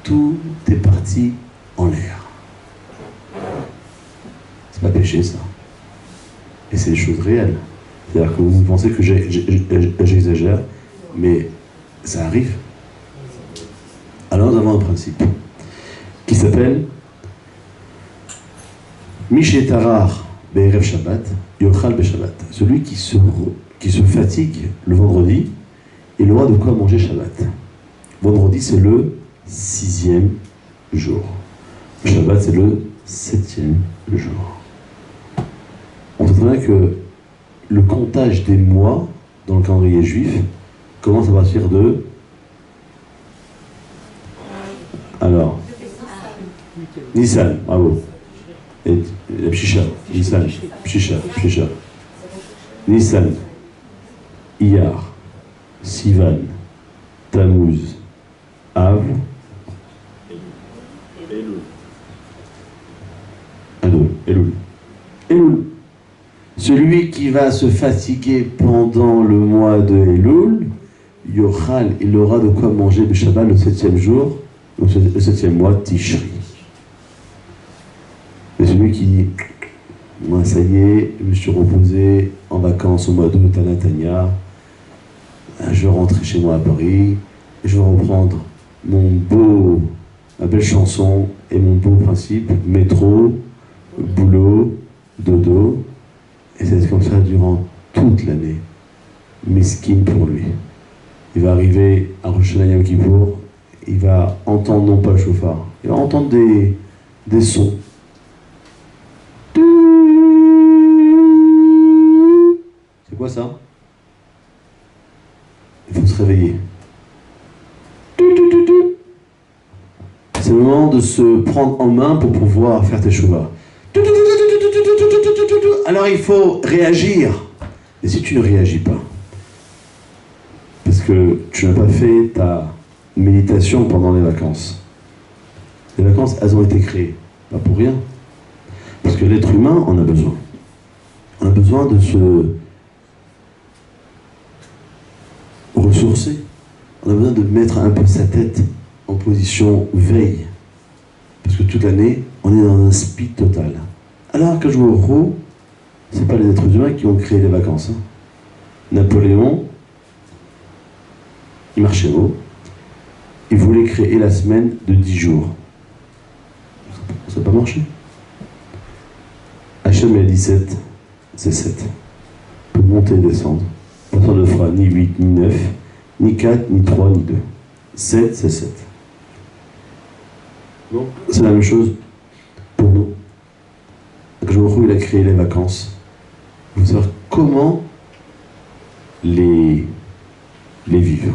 tout est parti en l'air. C'est pas péché, ça. Et c'est des choses réelles. C'est-à-dire que vous pensez que j'exagère, mais ça arrive. Alors nous avons un principe qui s'appelle Mishetarar Be'erev Shabbat, Yochal Be'Shabbat. Celui qui se fatigue le vendredi, il aura de quoi manger Shabbat. Vendredi, c'est le 6e jour. Shabbat, c'est le 7e jour. On sait très bien que le comptage des mois dans le calendrier juif commence à partir de... Alors, Nissan, bravo. Et la Pshisha, Nissan, Pshisha. Nissan, Iyar, Sivan, Tammuz, Av, Elul. Celui qui va se fatiguer pendant le mois de Elul, Yochal, il aura de quoi manger le Shabbat le 7e jour, le 7e mois, Tishri. Et celui qui dit, moi ça y est, je me suis reposé en vacances au mois d'août à Natania, je vais rentrer chez moi à Paris, et je vais reprendre ma belle chanson et mon beau principe, métro, boulot, dodo, et c'est comme ça durant toute l'année. Mesquine pour lui. Il va arriver à Rosh Hashanah Yom Kippour, il va entendre non pas le chauffard, il va entendre des sons. C'est quoi ça? Il faut se réveiller. C'est le moment de se prendre en main pour pouvoir faire tes chouva. Alors il faut réagir. Et si tu ne réagis pas, parce que tu n'as pas fait ta méditation pendant les vacances. Les vacances, elles ont été créées, pas pour rien. Parce que l'être humain en a besoin. On a besoin de se ressourcer. On a besoin de mettre un peu sa tête en position veille. Parce que toute l'année, on est dans un speed total. Alors que je vois au Ro, c'est pas les êtres humains qui ont créé les vacances. Hein. Napoléon, il marchait haut. Il voulait créer la semaine de 10 jours. Ça n'a pas marché. Hachem a dit 7, c'est 7. On peut monter et descendre. Personne ne fera ni 8, ni 9, ni 4, ni 3, ni 2. 7, c'est 7. Donc, c'est la même chose pour nous. Akadosh il a créé les vacances. Il faut savoir comment les vivre.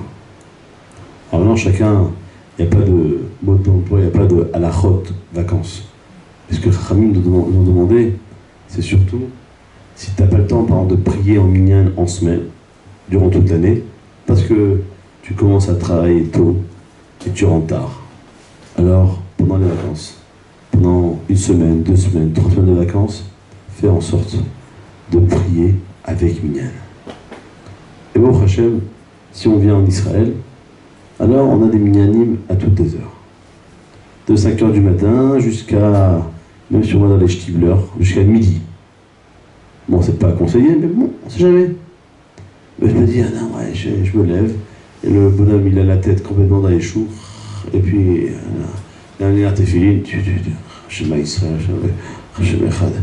Alors non, chacun, il n'y a pas de mode d'emploi, il n'y a pas de halachot vacances. Ce que Chachamim nous ont demandé, c'est surtout, si tu n'as pas le temps, par exemple, de prier en minyan en semaine, durant toute l'année, parce que tu commences à travailler tôt et tu rentres tard. Alors, pendant les vacances, pendant 1 semaine, 2 semaines, 3 semaines de vacances, fais en sorte de prier avec minyan. Et bon, Hachem, si on vient en Israël, alors on a des minyanim à toutes les heures. De 5h du matin jusqu'à, même si on va dans les Shtibler, jusqu'à midi. Bon, c'est pas conseillé, mais bon, on sait jamais. Mais je me dis, ah non, ouais, je me lève, et le bonhomme, il a la tête complètement dans les choux, et puis, dernière tefilin, Shema Israël, Shema Echad.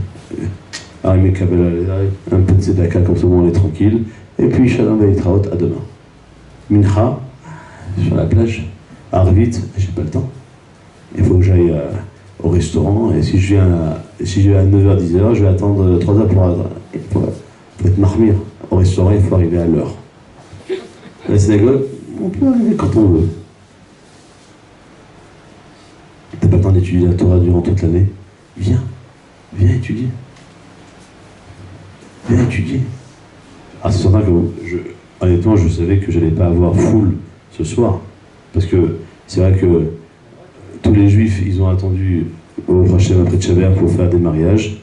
Alors il met un peu de tzedaka, comme ça on est tranquille, et puis Shalom Veitraot, à demain. Mincha, sur la plage, à Arvit, j'ai pas le temps. Il faut que j'aille au restaurant, et si je viens à 9h, 10h, je vais attendre 3 heures pour être marmire. Au restaurant, il faut arriver à l'heure. À la synagogue, on peut arriver quand on veut. T'as pas le temps d'étudier la Torah durant toute l'année? Viens étudier. Viens étudier. Ah, c'est certain que honnêtement, je savais que j'allais pas avoir foule ce soir. Parce que c'est vrai que tous les juifs, ils ont attendu au prochain après Tchaber pour faire des mariages.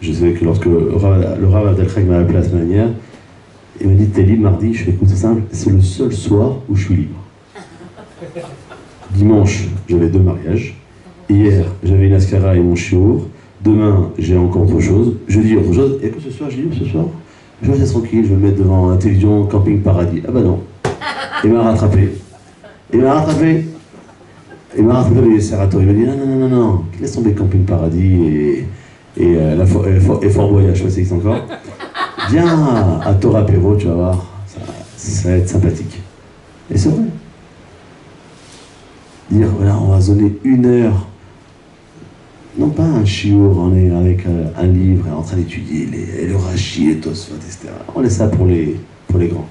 Je savais que lorsque le Rav Abdelchak m'a appelé la semaine dernière, il m'a dit t'es libre mardi, je fais écoute, c'est simple, c'est le seul soir où je suis libre. Dimanche, j'avais 2 mariages. Hier, j'avais une askara et mon chiour. Demain, j'ai encore autre chose. Jeudi, autre chose. Et que ce soir, je dis ce soir, je vais rester tranquille, je vais me mettre devant la télévision Camping Paradis. Ah bah non. Il m'a rattrapé. Il m'a rattrapé le Serato. Il m'a dit non, laisse tomber Camping Paradis et Fort Boyard, je sais pas si ça existe encore. Viens à Torah Perro, tu vas voir, ça va être sympathique. Et c'est vrai. Dire, voilà, on va zoner 1 heure, non pas un chiour, on est avec un livre en train d'étudier le Rashi, les Tosfot, etc. On laisse ça pour les grands.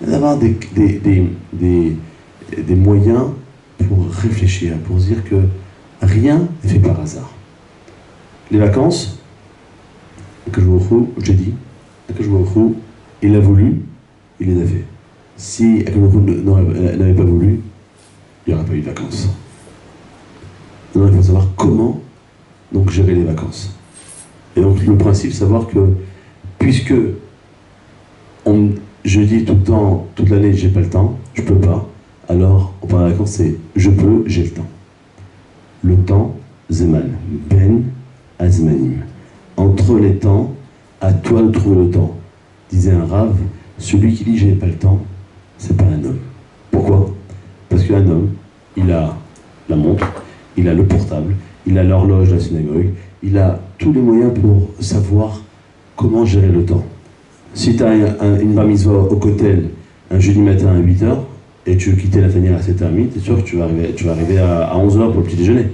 D'avoir des moyens pour réfléchir, pour se dire que rien n'est fait par hasard. Les vacances, j'ai dit, il a voulu, il les a fait. Si n'avait pas voulu, il n'y aurait pas eu de vacances. Donc il faut savoir comment donc gérer les vacances. Et donc le principe, savoir que puisque je dis tout le temps, toute l'année, j'ai pas le temps, je peux pas, alors on parle de vacances, c'est je peux, j'ai le temps. Le temps, Zeman, Ben Azmanim. Entre les temps, à toi de trouver le temps. Disait un rave, celui qui dit j'ai pas le temps, c'est pas un homme. Pourquoi? Parce qu'un homme, il a la montre, il a le portable, il a l'horloge de la synagogue, il a tous les moyens pour savoir comment gérer le temps. Si tu as une bar mitzvah au Kotel un jeudi matin à 8h, et tu veux quitter la tanière à 7h30, t'es sûr que tu vas arriver à 11h pour le petit déjeuner.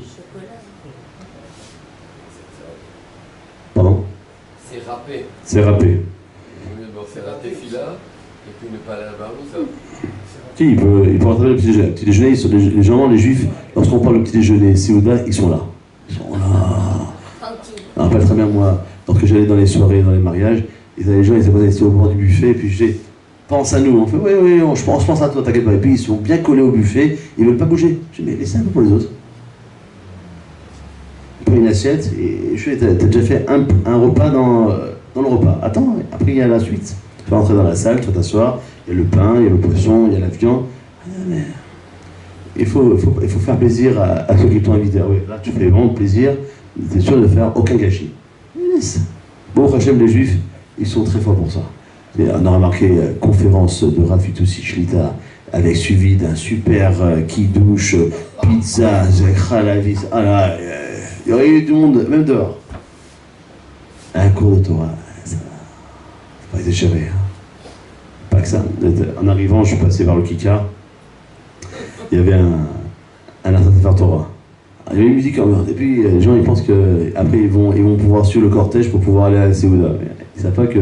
Pardon? C'est râpé. C'est râpé. C'est raté fila, et puis ne pas aller à la barre, ça. Si, il peut rattraper le petit déjeuner. Le petit déjeuner, généralement, les juifs, lorsqu'on parle du petit déjeuner, Séouda, ils sont là. Ils sont là. Je me rappelle très bien, moi, lorsque j'allais dans les soirées, dans les mariages, les gens, ils étaient au bord du buffet, et puis je dis, pense à nous. On fait, oui, je pense à toi, t'inquiète pas. Et puis ils sont bien collés au buffet, ils veulent pas bouger. Je dis, mais laissez un peu pour les autres. Je prends une assiette, et je fais, t'as déjà fait un repas dans le repas. Attends, après il y a la suite. Tu vas rentrer dans la salle, tu vas t'asseoir, il y a le pain, il y a le poisson, il y a la viande. Mais il faut faire plaisir à ceux qui t'ont invité. Oui, là, tu fais vraiment plaisir, tu es sûr de faire aucun gâchis. Bon, Hachem, les Juifs, ils sont très forts pour ça. On a remarqué conférence de Rav Fitoussi Shlita avec suivi d'un super kidouche, pizza, khalavis. Ah là, il y aurait eu du monde, même dehors. Un cours de Torah, ça va pas exagérer. Hein. Pas que ça. En arrivant, je suis passé vers le Kika. Il y avait un instituteur Torah. Il y avait une musique ambiante. Et puis les gens ils pensent qu'après ils vont pouvoir suivre le cortège pour pouvoir aller à la Séouda. Mais ils ne savent pas que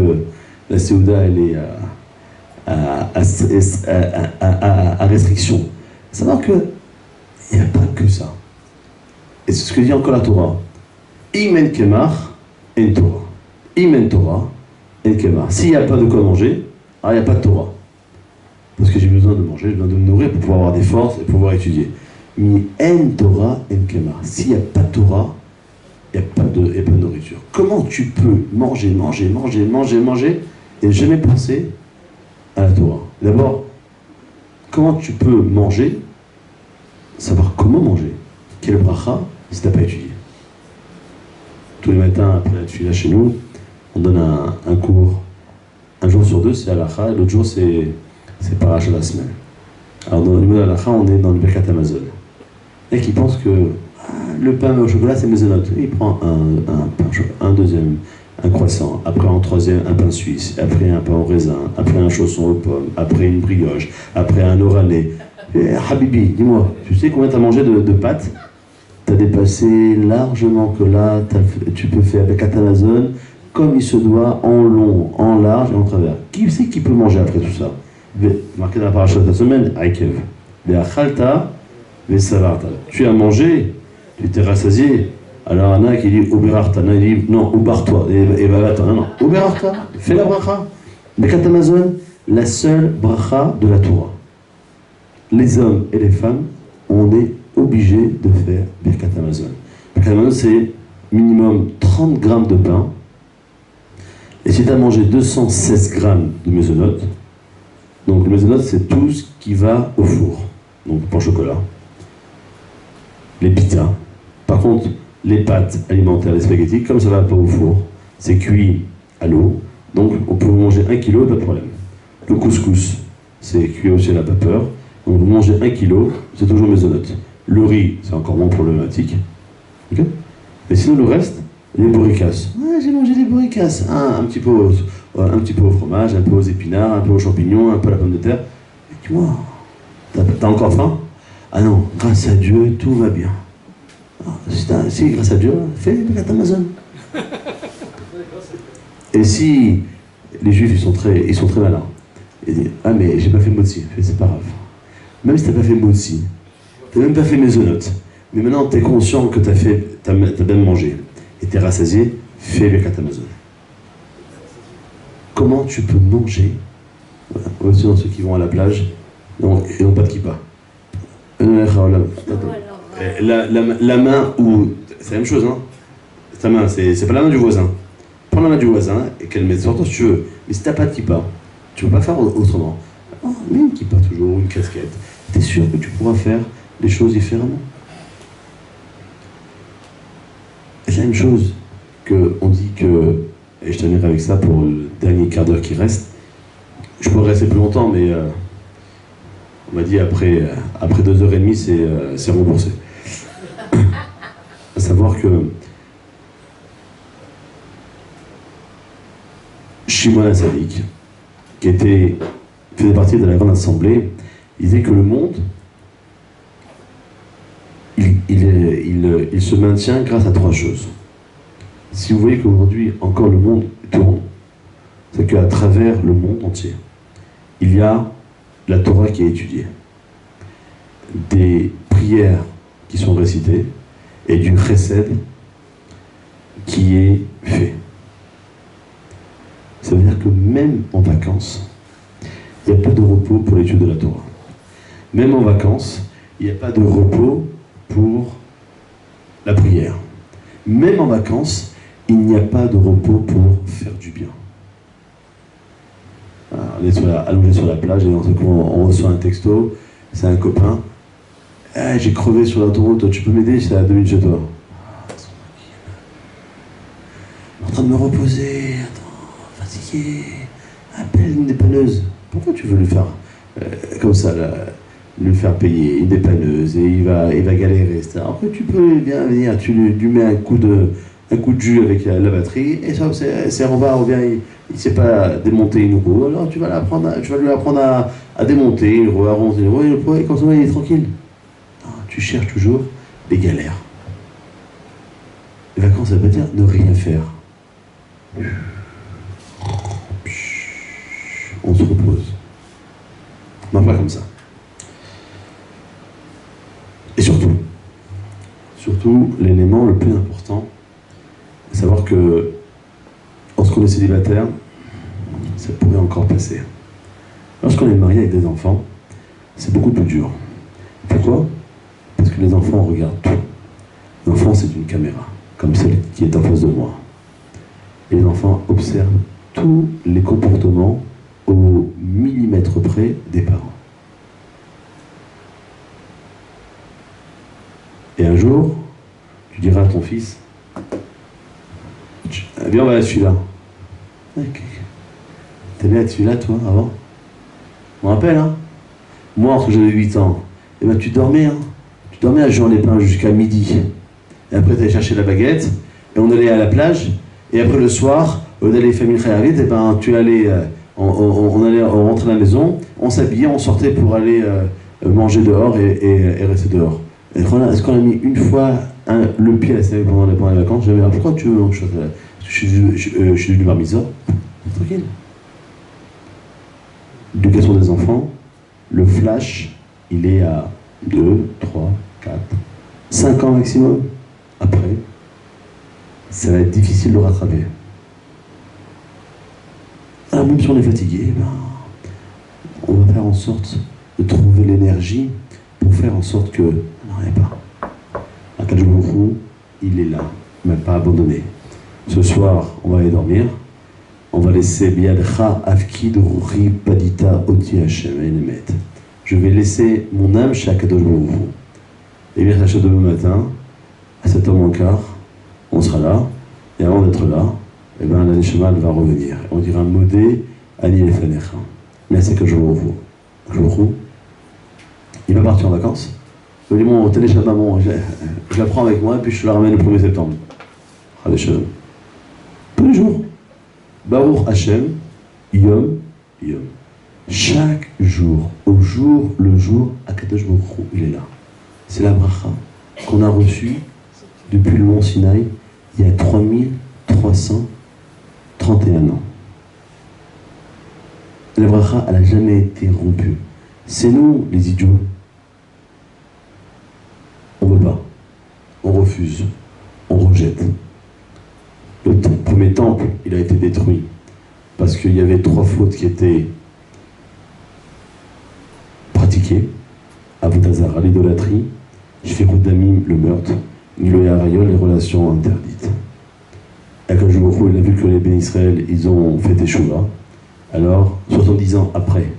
la Séouda elle est à restriction. Il faut savoir qu'il n'y a pas que ça. Et c'est ce que dit encore la Torah. Imen kemar en Torah. Imen Torah en kemar. S'il n'y a pas de quoi manger, alors il n'y a pas de Torah. Parce que j'ai besoin de manger, j'ai besoin de me nourrir pour pouvoir avoir des forces et pouvoir étudier. Mais en Torah en kemar. S'il n'y a pas de Torah, il n'y a pas de nourriture. Comment tu peux manger et jamais penser à la Torah? D'abord, comment tu peux manger, savoir comment manger? Quel bracha si tu n'as pas étudié? Tous les matins, après la tefila chez nous, on donne un cours. Un jour sur deux, c'est halakha, et l'autre jour, c'est paracha la semaine. Alors, dans le niveau de halakha, on est dans le Birkat Hamazon. Et qui pense que le pain au chocolat, c'est mezonot. Il prend un deuxième, un croissant, après en troisième, un pain suisse, après un pain au raisin, après un chausson aux pommes, après une brioche, après un orané. Habibi, dis-moi, tu sais combien tu as mangé de pâtes? Tu as dépassé largement que là, tu peux faire Birkat Hamazon comme il se doit, en long, en large et en travers. Qui c'est qui peut manger après tout ça? Marqué dans la paracha de la semaine, Aïkev. Tu as mangé, tu t'es rassasié. Alors Anna qui dit Oberarta, il dit non, oubare-toi, et babata, non, Oberarta, fais la bracha. Birkat Hamazon, la seule bracha de la Torah. Les hommes et les femmes, on est obligés de faire Birkat Hamazon. Birkat Hamazon, c'est minimum 30 grammes de pain. Et si tu as mangé 216 grammes de mezonot, donc le mezonot, c'est tout ce qui va au four. Donc pain au chocolat, les pizzas. Par contre, les pâtes alimentaires, les spaghettis, comme ça va pas au four, c'est cuit à l'eau, donc on peut manger 1 kilo, pas de problème. Le couscous, c'est cuit aussi à la vapeur, donc vous mangez 1 kilo, c'est toujours mezonot. Le riz, c'est encore moins problématique. Okay. Et sinon le reste, les bourricas. Ouais, j'ai mangé des bourricas. Un petit peu au fromage, un peu aux épinards, un peu aux champignons, un peu à la pomme de terre. Et tu vois, t'as encore faim? Ah non, grâce à Dieu, tout va bien. Si grâce à Dieu, fais Birkat Hamazon. Et si les juifs ils sont très malins, ils disent ah mais j'ai pas fait motzi, c'est pas grave. Même si t'as pas fait motzi, t'as même pas fait mezonot, mais maintenant t'es conscient que t'as bien mangé et t'es rassasié, fais Birkat Hamazon. Comment tu peux manger? Voilà. Aussi dans ceux qui vont à la plage et non pas de kippa. La main ou c'est la même chose, hein. Ta main, c'est pas la main du voisin. Prends la main du voisin et qu'elle mette sur toi si tu veux. Mais si t'as pas de kippa, tu peux pas faire autrement. Oh, mets une kippa toujours, une casquette. T'es sûr que tu pourras faire les choses différemment. Et c'est la même chose qu'on dit que, et je terminerai avec ça pour le dernier quart d'heure qui reste. Je pourrais rester plus longtemps, mais on m'a dit après 2h30 c'est remboursé. À savoir que Shimon HaTzadik, qui faisait partie de la Grande Assemblée, il disait que le monde, il se maintient grâce à 3 choses. Si vous voyez qu'aujourd'hui encore le monde tourne, c'est qu'à travers le monde entier, il y a la Torah qui est étudiée, des prières qui sont récitées et du chesed qui est fait. Ça veut dire que même en vacances, il n'y a pas de repos pour l'étude de la Torah. Même en vacances, il n'y a pas de repos pour la prière. Même en vacances, il n'y a pas de repos pour faire du bien. On est allongé sur la plage et dans ce coup on reçoit un texto, c'est un copain. Hey, j'ai crevé sur l'autoroute, tu peux m'aider? C'est à 2 minutes chez toi. En train de me reposer, attends, fatigué, appelle une dépanneuse. Pourquoi tu veux lui faire comme ça, là, lui faire payer une dépanneuse et il va galérer, etc. Après tu peux bien venir, tu lui mets un coup de jus avec la batterie et ça c'est revient, il ne sait pas démonter une roue, alors tu vas lui apprendre à démonter une roue, à roncer une roue, et comme ça il est tranquille. Non, tu cherches toujours les galères. Les vacances, ça veut pas dire ne rien faire. On se repose. Non, pas comme ça. Et surtout, l'élément le plus important, c'est savoir que lorsqu'on est célibataire, ça pourrait encore passer. Lorsqu'on est marié avec des enfants, c'est beaucoup plus dur. Pourquoi? Parce que les enfants regardent tout. L'enfant, c'est une caméra, comme celle qui est en face de moi. Et les enfants observent tous les comportements au millimètre près des parents. Et un jour, tu diras à ton fils, viens, on va à celui-là. T'aimais à celui-là, toi, avant? Je me rappelle, hein? Moi, quand j'avais 8 ans, eh ben, tu dormais, hein? Tu dormais à Jean-les-Pins jusqu'à midi. Et après, tu allais chercher la baguette, et on allait à la plage, et après le soir, on allait faire une khayavit, et ben, tu allais, on rentrait à la maison, on s'habillait, on sortait pour aller manger dehors et rester dehors. Est-ce qu'on a mis une fois le pied à la synagogue pendant les vacances? J'avais dit, pourquoi tu veux quelque chose là? Je suis devenu bar mitzvah. Tranquille. L'éducation des enfants, le flash, il est à 2, 3, 4, 5 ans maximum. Après, ça va être difficile de rattraper. Alors même si on est fatigué, ben, on va faire en sorte de trouver l'énergie pour faire en sorte que... Non, il n'y a pas. Akadosh Baruch Hu, il est là, il ne m'a pas abandonné. Ce soir, on va aller dormir. On va laisser Biadcha Afkid Ruchi Padita Oti Hashem Enemet. Je vais laisser mon âme chez Akadosh Baruch Hu. Et bien, demain matin, à 7h15, on sera là. Et avant d'être là, eh ben, la Neshama va revenir. On dira Modé Ani Lefanecha. Mais c'est que je vous revois. Il va partir en vacances. Je lui dis, mon téléchat maman, je la prends avec moi et puis je la ramène le 1er septembre. Allez, shalom. Tous les jours. Baruch Hashem, Yom, Yom. Chaque jour, le jour, Akadosh Baruch Hu, il est là. C'est la bracha qu'on a reçue depuis le mont Sinaï il y a 3331 ans. La bracha, elle n'a jamais été rompue. C'est nous, les idiots. On ne veut pas. On refuse. On rejette. Le premier temple, il a été détruit parce qu'il y avait 3 fautes qui étaient pratiquées. Avodat Zara, l'idolâtrie, Shfichut Damim, le meurtre, Niloya Arayol, les relations interdites. Et quand je me retrouve, il a vu que les bénis Israël, ils ont fait Teshuvah. Alors, 70 ans après,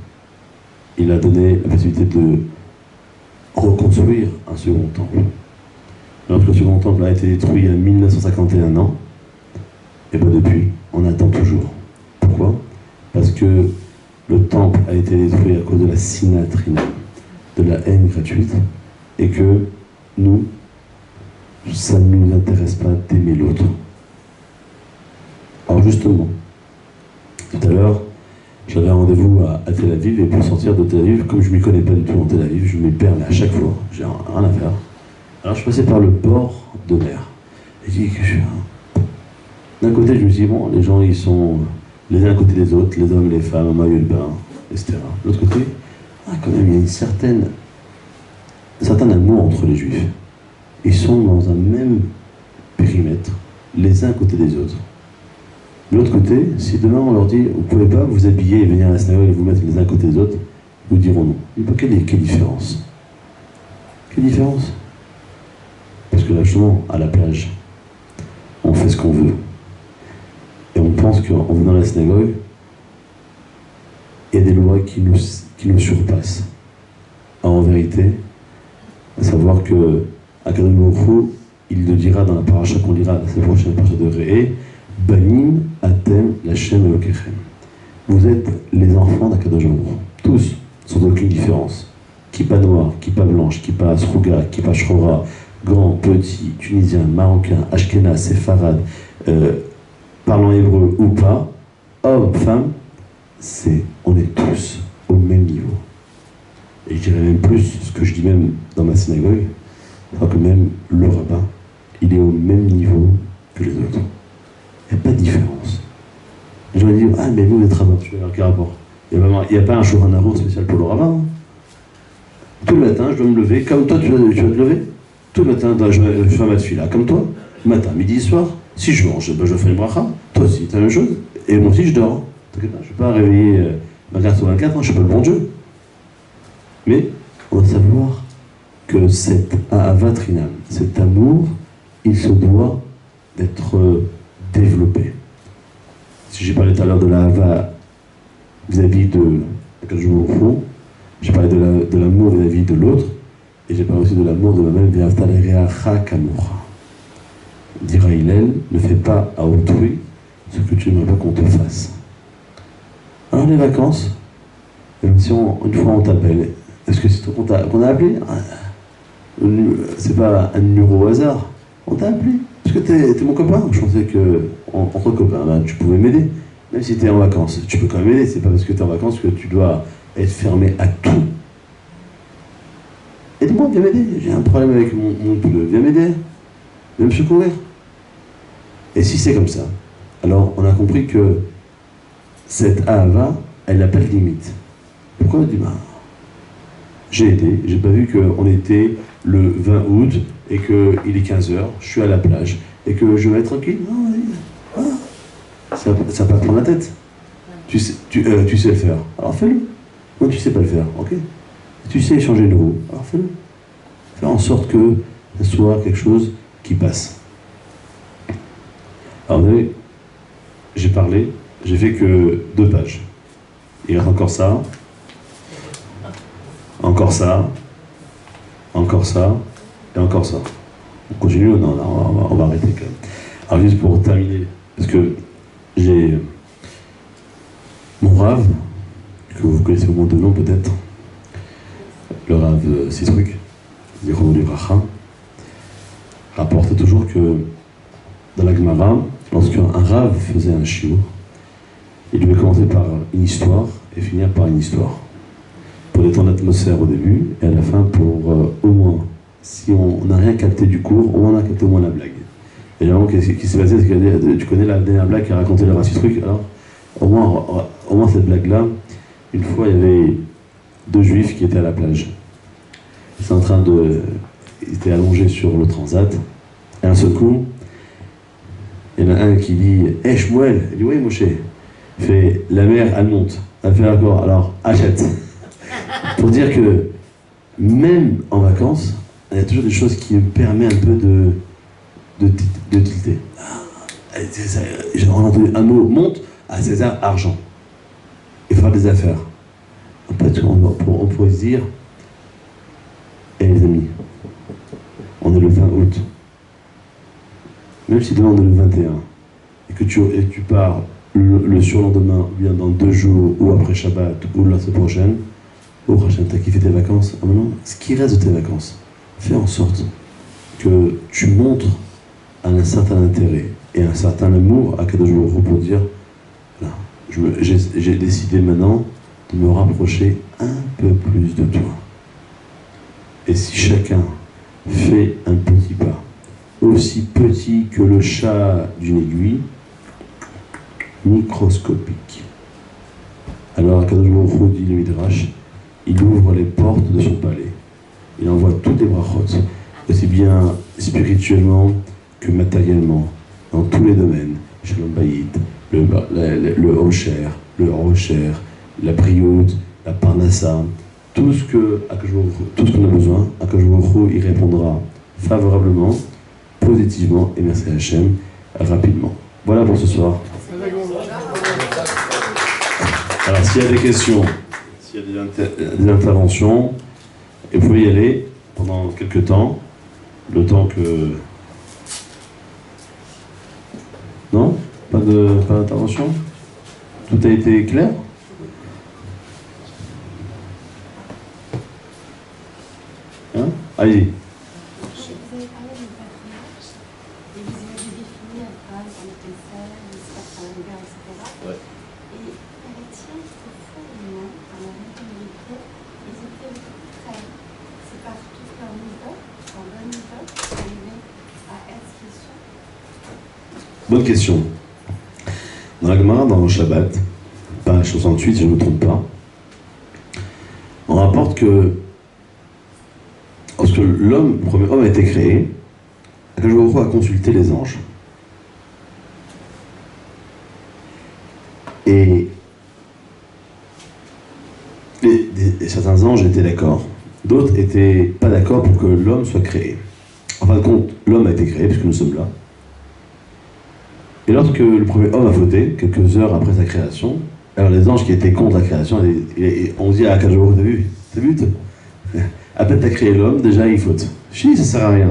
il a donné la possibilité de reconstruire un second temple. Alors que le second temple a été détruit en 1951 ans, et bien depuis, on attend toujours. Pourquoi? Parce que le temple a été détruit à cause de la sinatrina, de la haine gratuite, et que nous, ça ne nous intéresse pas d'aimer l'autre. Alors justement, tout à l'heure, j'avais un rendez-vous à Tel Aviv, et pour sortir de Tel Aviv, comme je ne m'y connais pas du tout en Tel Aviv, je m'y perds à chaque fois, j'ai rien à faire. Alors je passais par le bord de mer. Et je dis que d'un côté, je me dis, bon, les gens, ils sont les uns à côté des autres, les hommes, les femmes, en maillot de bain, etc. De l'autre côté, quand même, il y a un certain amour entre les juifs. Ils sont dans un même périmètre, les uns à côté des autres. De l'autre côté, si demain on leur dit, vous ne pouvez pas vous habiller et venir à la synagogue et vous mettre les uns à côté des autres, ils vous diront non. Mais quelle différence? Quelle différence? Parce que là, justement, à la plage, on fait ce qu'on veut. Et on pense qu'en venant à la synagogue, il y a des lois qui nous surpassent. Alors, en vérité, à savoir que Akadosh Baruch Hu, il le dira dans la paracha qu'on lira la semaine prochaine, la paracha de Re'eh, Banim Atem Lachem Elokechem. Vous êtes les enfants d'Akadosh Baruch Hu, tous, sans aucune différence. Kippa noire, kippa blanche, kippa srouga, kippa shrora, grand, petit, tunisien, marocain, ashkénaz, séfarade, parlant hébreu ou pas, homme, femme, on est tous au même niveau. Et je dirais même plus, ce que je dis même dans ma synagogue, je crois que même le rabbin, il est au même niveau que les autres. Il n'y a pas de différence. Les gens disent, ah mais vous êtes rabbin, je vais voir quel rapport. Il n'y a pas un Shulchan Aruch spécial pour le rabbin. Hein. Tout le matin, je dois me lever, comme toi, tu vas te lever. Tout le matin, je fais ma tefila, comme toi. Matin, midi et soir. Si je mange, ben je fais une bracha. Toi aussi, c'est la même chose. Et moi aussi, je dors. T'inquiète pas, je ne vais pas réveiller ma carte sur 24, hein, je ne suis pas le bon Dieu. Mais on doit savoir que cet avatrinam, cet amour, il se doit d'être développé. Si j'ai parlé tout à l'heure de la hava vis-à-vis de laquelle je me fous, j'ai parlé de l'amour vis-à-vis de l'autre, et j'ai parlé aussi de l'amour de ma-même dira Hillel, ne fais pas à autrui ce que tu n'aimerais pas qu'on te fasse. Alors les vacances, même si une fois on t'appelle, est-ce que c'est toi qu'on a appelé? C'est pas un numéro au hasard. On t'a appelé. Parce que t'es mon copain. Je pensais que, entre copains, là, tu pouvais m'aider. Même si t'es en vacances. Tu peux quand même m'aider. C'est pas parce que t'es en vacances que tu dois être fermé à tout. Aide-moi, viens m'aider. J'ai un problème avec mon poulet. Viens m'aider. Viens me secourir. Et si c'est comme ça, alors on a compris que cette ahava, elle n'a pas de limite. Pourquoi on dit, bah, j'ai aidé, j'ai pas vu qu'on était le 20 août et qu'il est 15h, je suis à la plage et que je vais être tranquille. Non, ça va pas prendre la tête. Tu sais le faire, alors fais-le. Non, tu sais pas le faire, ok. Tu sais échanger une roue, alors fais-le. Fais en sorte que ce soit quelque chose qui passe. Alors vous savez, j'ai parlé, j'ai fait que 2 pages. Il reste encore ça. Encore ça, encore ça, et encore ça. On continue ou non, on va arrêter quand même. Alors juste pour terminer, parce que j'ai mon Rav, que vous connaissez au moins de nom peut-être, le Rav Sistruk, Zichrono Livracha, rapporte toujours que dans la Gemara, lorsqu'un Rav faisait un shiur, il devait commencer par une histoire et finir par une histoire. Pour détendre l'atmosphère au début, et à la fin pour au moins, si on n'a rien capté du cours, au moins on a capté au moins la blague. Et généralement, ce qui s'est passé, c'est que tu connais la dernière blague qui a raconté le raciste truc, alors au moins cette blague-là, une fois il y avait 2 juifs qui étaient à la plage. Ils étaient allongés sur le transat, et un seul coup, il y en a un qui dit « Hé Shmuel !» Il dit « Oui Moshe !» Il fait « La mer, elle monte. » Elle fait « D'accord, alors achète !» Pour dire que même en vacances, il y a toujours des choses qui me permettent un peu de tilter. J'ai entendu un mot monte à César argent. Et faire des affaires. En fait, on pourrait se dire, les amis, on est le 20 août. Même si demain on est le 21, et que tu pars le surlendemain, ou bien dans 2 jours, ou après Shabbat, ou la semaine prochaine, oh Hachem, t'as kiffé tes vacances. Ah, maintenant, ce qui reste de tes vacances, fais en sorte que tu montres un certain intérêt et un certain amour à Kadosh Baruch Hu pour dire, voilà, j'ai décidé maintenant de me rapprocher un peu plus de toi. Et si chacun fait un petit pas, aussi petit que le chat d'une aiguille, microscopique, alors Kadosh Baruch Hu dit le Midrash, il ouvre les portes de son palais. Il envoie toutes les brachot, aussi bien spirituellement que matériellement, dans tous les domaines. Shalom Bayit, le Osher, le Rocher, la Brioute, la Parnassa, tout ce qu'on a besoin, Akadosh Baruch Hu y répondra favorablement, positivement, et merci à Hachem, rapidement. Voilà pour ce soir. Alors s'il y a des questions, s'il y a des interventions, et vous pouvez y aller pendant quelques temps, le temps que... Non? Pas d'intervention? Tout a été clair? Hein? Allez-y. Vous avez parlé du patriarche, et vous avez défini un phrase en épaisseur, un regard, etc. Ouais. Et les tiens, profondément, à la réalité, ils étaient prêts. C'est par tout leur niveau, en bon niveau, arriver à être ce qu'ils sont. Bonne question. Dans la Gemara, dans le Shabbat, page 68, si je ne me trompe pas, on rapporte que lorsque le premier homme a été créé, Akadosh Baruch Hu a consulté les anges. Et certains anges étaient d'accord, d'autres n'étaient pas d'accord pour que l'homme soit créé. En fin de compte, l'homme a été créé, puisque nous sommes là. Et lorsque le premier homme a fauté, quelques heures après sa création, alors les anges qui étaient contre la création, on dit à Akadosh Baruch Hu, t'as vu, à peine t'as créé l'homme, déjà il faute. Je dis, ça sert à rien.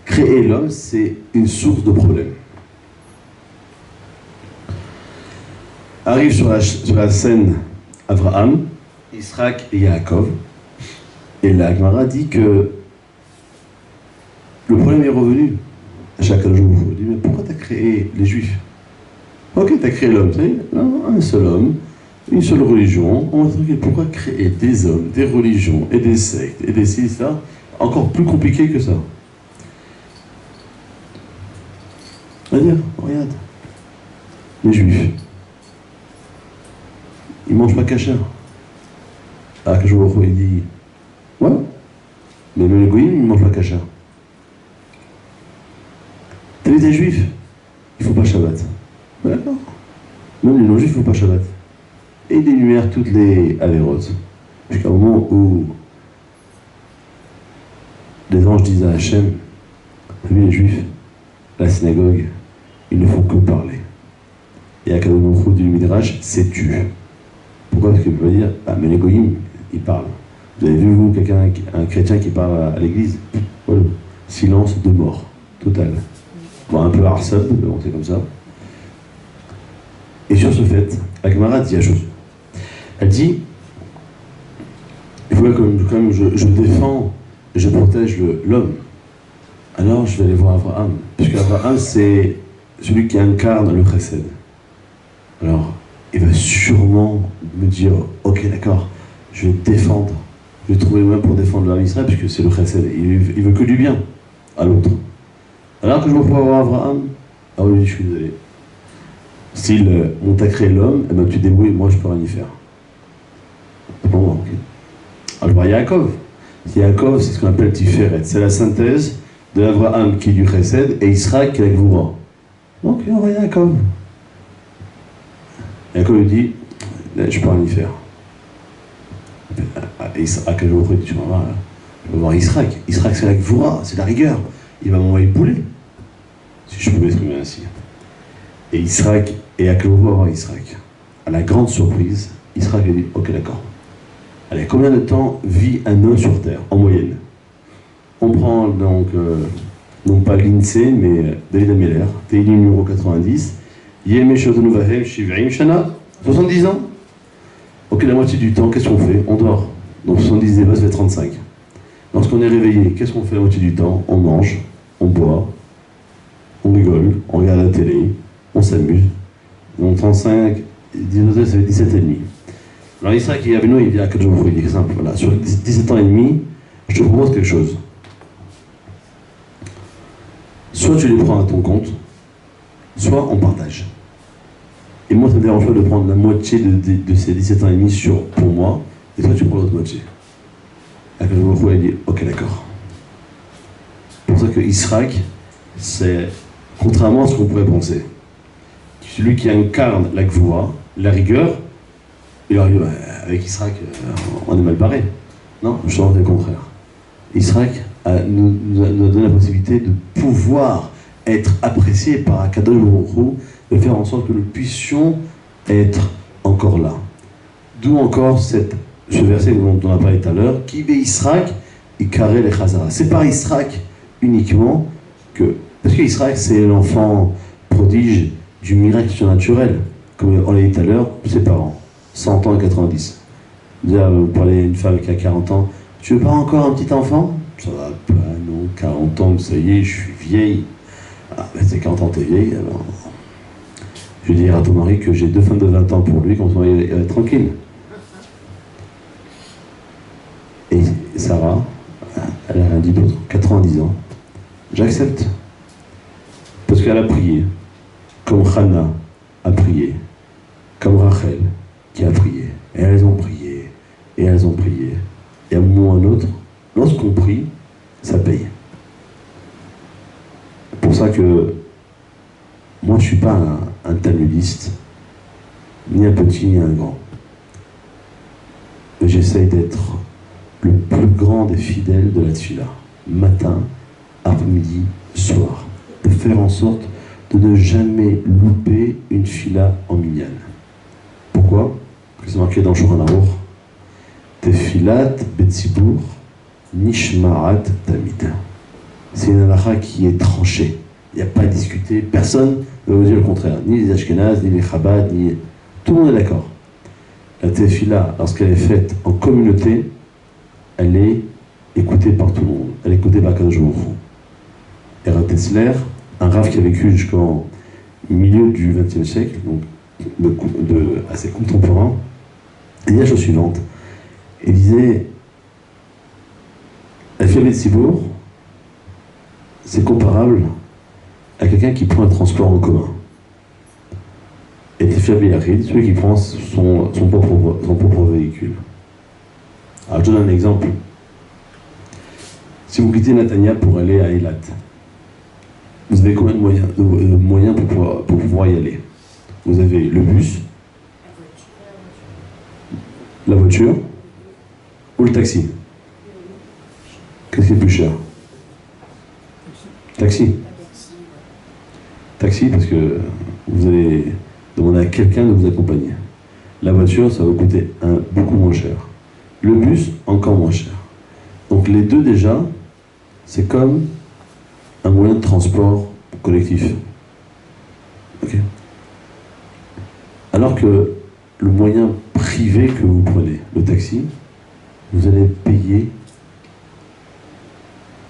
Créer l'homme, c'est une source de problème. Arrive sur la scène Abraham, Israël et Yaakov, et la Gemara dit que le problème est revenu à chaque jour. Il dit, mais pourquoi tu as créé les Juifs? Ok, tu as créé l'homme, tu sais, non, un seul homme, une seule religion. On va se dire, pourquoi créer des hommes, des religions, et des sectes, et des ci, ça, encore plus compliqué que ça. On va dire, regarde, les Juifs, ils mangent pas kasher. Ah, que je vois, il dit, ouais, mais même les goyim, ils mangent pas kasher. T'as vu des Juifs, il faut pas Shabbat. D'accord. Même les non-juifs, il faut pas Shabbat. Et il énumère toutes les avérotes. Jusqu'au moment où les anges disent à Hachem, t'as vu les Juifs, à la synagogue, ils ne font que parler. Et à Kadosh du Midrash, c'est tu. Pourquoi? Parce qu'il peut pas dire, ah mais les goyim, ils parlent. Vous avez vu, vous, un chrétien qui parle à l'église? Voilà. Silence de mort, total. Bon, un peu harcèle, mais bon, c'est comme ça. Et sur ce fait, la Gemara dit la chose. Elle dit, il faut quand même je défends et je protège l'homme. Alors je vais aller voir Abraham. Puisque Abraham, c'est celui qui incarne le chesed. Alors, il va sûrement me dire, ok, d'accord, je vais défendre. Je vais trouver le moyen pour défendre l'homme Israël, puisque c'est le chesed. Il veut que du bien à l'autre. Alors que je vais pouvoir voir Abraham, ah oui, je suis désolé. S'il on t'a créé l'homme, eh ben, tu te débrouilles, moi je peux rien y faire. Bon, ok. Alors je vois Yaakov. Yaakov, c'est ce qu'on appelle Tiferet. C'est la synthèse de Abraham qui est du Chesed et Israël qui est la Gvoura. Ok, on voit Yaakov. Yaakov lui dit, je peux rien y faire. À quel jour tu vas voir, je vais voir Israël. Israël, c'est la Gvoura, c'est la rigueur. Il va m'envoyer bouler. Si je peux m'exprimer ainsi. Et Israël, et à quel moment voir Israël? À la grande surprise, Israël a dit, ok d'accord. Allez, combien de temps vit un homme sur Terre, en moyenne? On prend donc, non pas l'INSEE, mais David Ameller, TI numéro 90, Yeme Shotanu Vahem Shiv'im Shana, 70 ans. Ok, la moitié du temps, qu'est-ce qu'on fait? On dort. Donc 70 débats, ça fait 35. Lorsqu'on est réveillé, qu'est-ce qu'on fait la moitié du temps? On mange, on boit, on rigole, on regarde la télé, on s'amuse. Donc 35, 19, ça fait 17 et demi. Alors Israël qui est avec nous, il dit à 4 jours, il dit simple, voilà, sur 17 ans et demi, je te propose quelque chose. Soit tu les prends à ton compte, soit on partage. Et moi, ça me dérange pas de prendre la moitié de ces 17 ans et demi pour moi, et toi tu prends l'autre moitié. À 4 jours, il dit, ok d'accord. C'est pour ça que Israël, c'est, contrairement à ce qu'on pourrait penser, celui qui incarne la Gvoura, la rigueur, il arrive avec Israël, on est mal barré. Non, je pense le contraire. Israël nous a donné la possibilité de pouvoir être apprécié par Akadosh Baruch Hu, de faire en sorte que nous puissions être encore là. D'où encore ce verset dont on a parlé tout à l'heure, qui est Israël, Ikaré le Chazara. C'est par Israël uniquement que. Parce que Israël, c'est l'enfant prodige du miracle surnaturel. Comme on l'a dit tout à l'heure, ses parents, 100 ans et 90. Dire, vous parlez à une femme qui a 40 ans, tu veux pas encore un petit enfant? Ça va pas, non, 40 ans, ça y est, je suis vieille. Ah, ben c'est 40 ans, t'es vieille, alors. Je vais dire à ton mari que j'ai 2 femmes de 20 ans pour lui, comme ça il va être tranquille. Et Sarah, elle a rien dit d'autre, 90 ans. J'accepte. Parce qu'elle a prié. comme Hannah a prié, comme Rachel qui a prié. Et elles ont prié, et elles ont prié. Et à un moment ou à un autre, lorsqu'on prie, ça paye. C'est pour ça que moi je ne suis pas un talmudiste, ni un petit ni un grand. Mais j'essaye d'être le plus grand des fidèles de la tfila, matin, après-midi, soir. De faire en sorte de ne jamais louper une fila en minyan. Pourquoi? Parce que c'est marqué dans Shulchan Aruch, Tefilat Betzibur Nishmarat Tamid. C'est une halakha qui est tranchée. Il n'y a pas à discuter. Personne ne va vous dire le contraire. Ni les Ashkénazes, ni les Chabad, ni... Tout le monde est d'accord. La tefila, lorsqu'elle est faite en communauté, elle est écoutée par tout le monde. Elle est écoutée par Kadosh Baruch Hu. Erat Tesler, un rav qui a vécu jusqu'au milieu du XXe siècle, donc assez contemporain, il dit la chose suivante. Il disait, la fierté de Sibour, c'est comparable à quelqu'un qui prend un transport en commun. Et Tefila B'Yachid, celui qui prend son propre véhicule. Alors je donne un exemple. Si vous quittez Netanya pour aller à Eilat, vous avez combien de moyens pour pouvoir y aller? Vous avez le bus, la voiture ou le taxi. Qu'est-ce qui est plus cher? Taxi. Taxi parce que vous allez demander à quelqu'un de vous accompagner. La voiture, ça va vous coûter beaucoup moins cher. Le bus, encore moins cher. Donc les deux déjà, c'est comme un moyen de transport collectif. Ok. Alors que le moyen privé que vous prenez, le taxi, vous allez payer,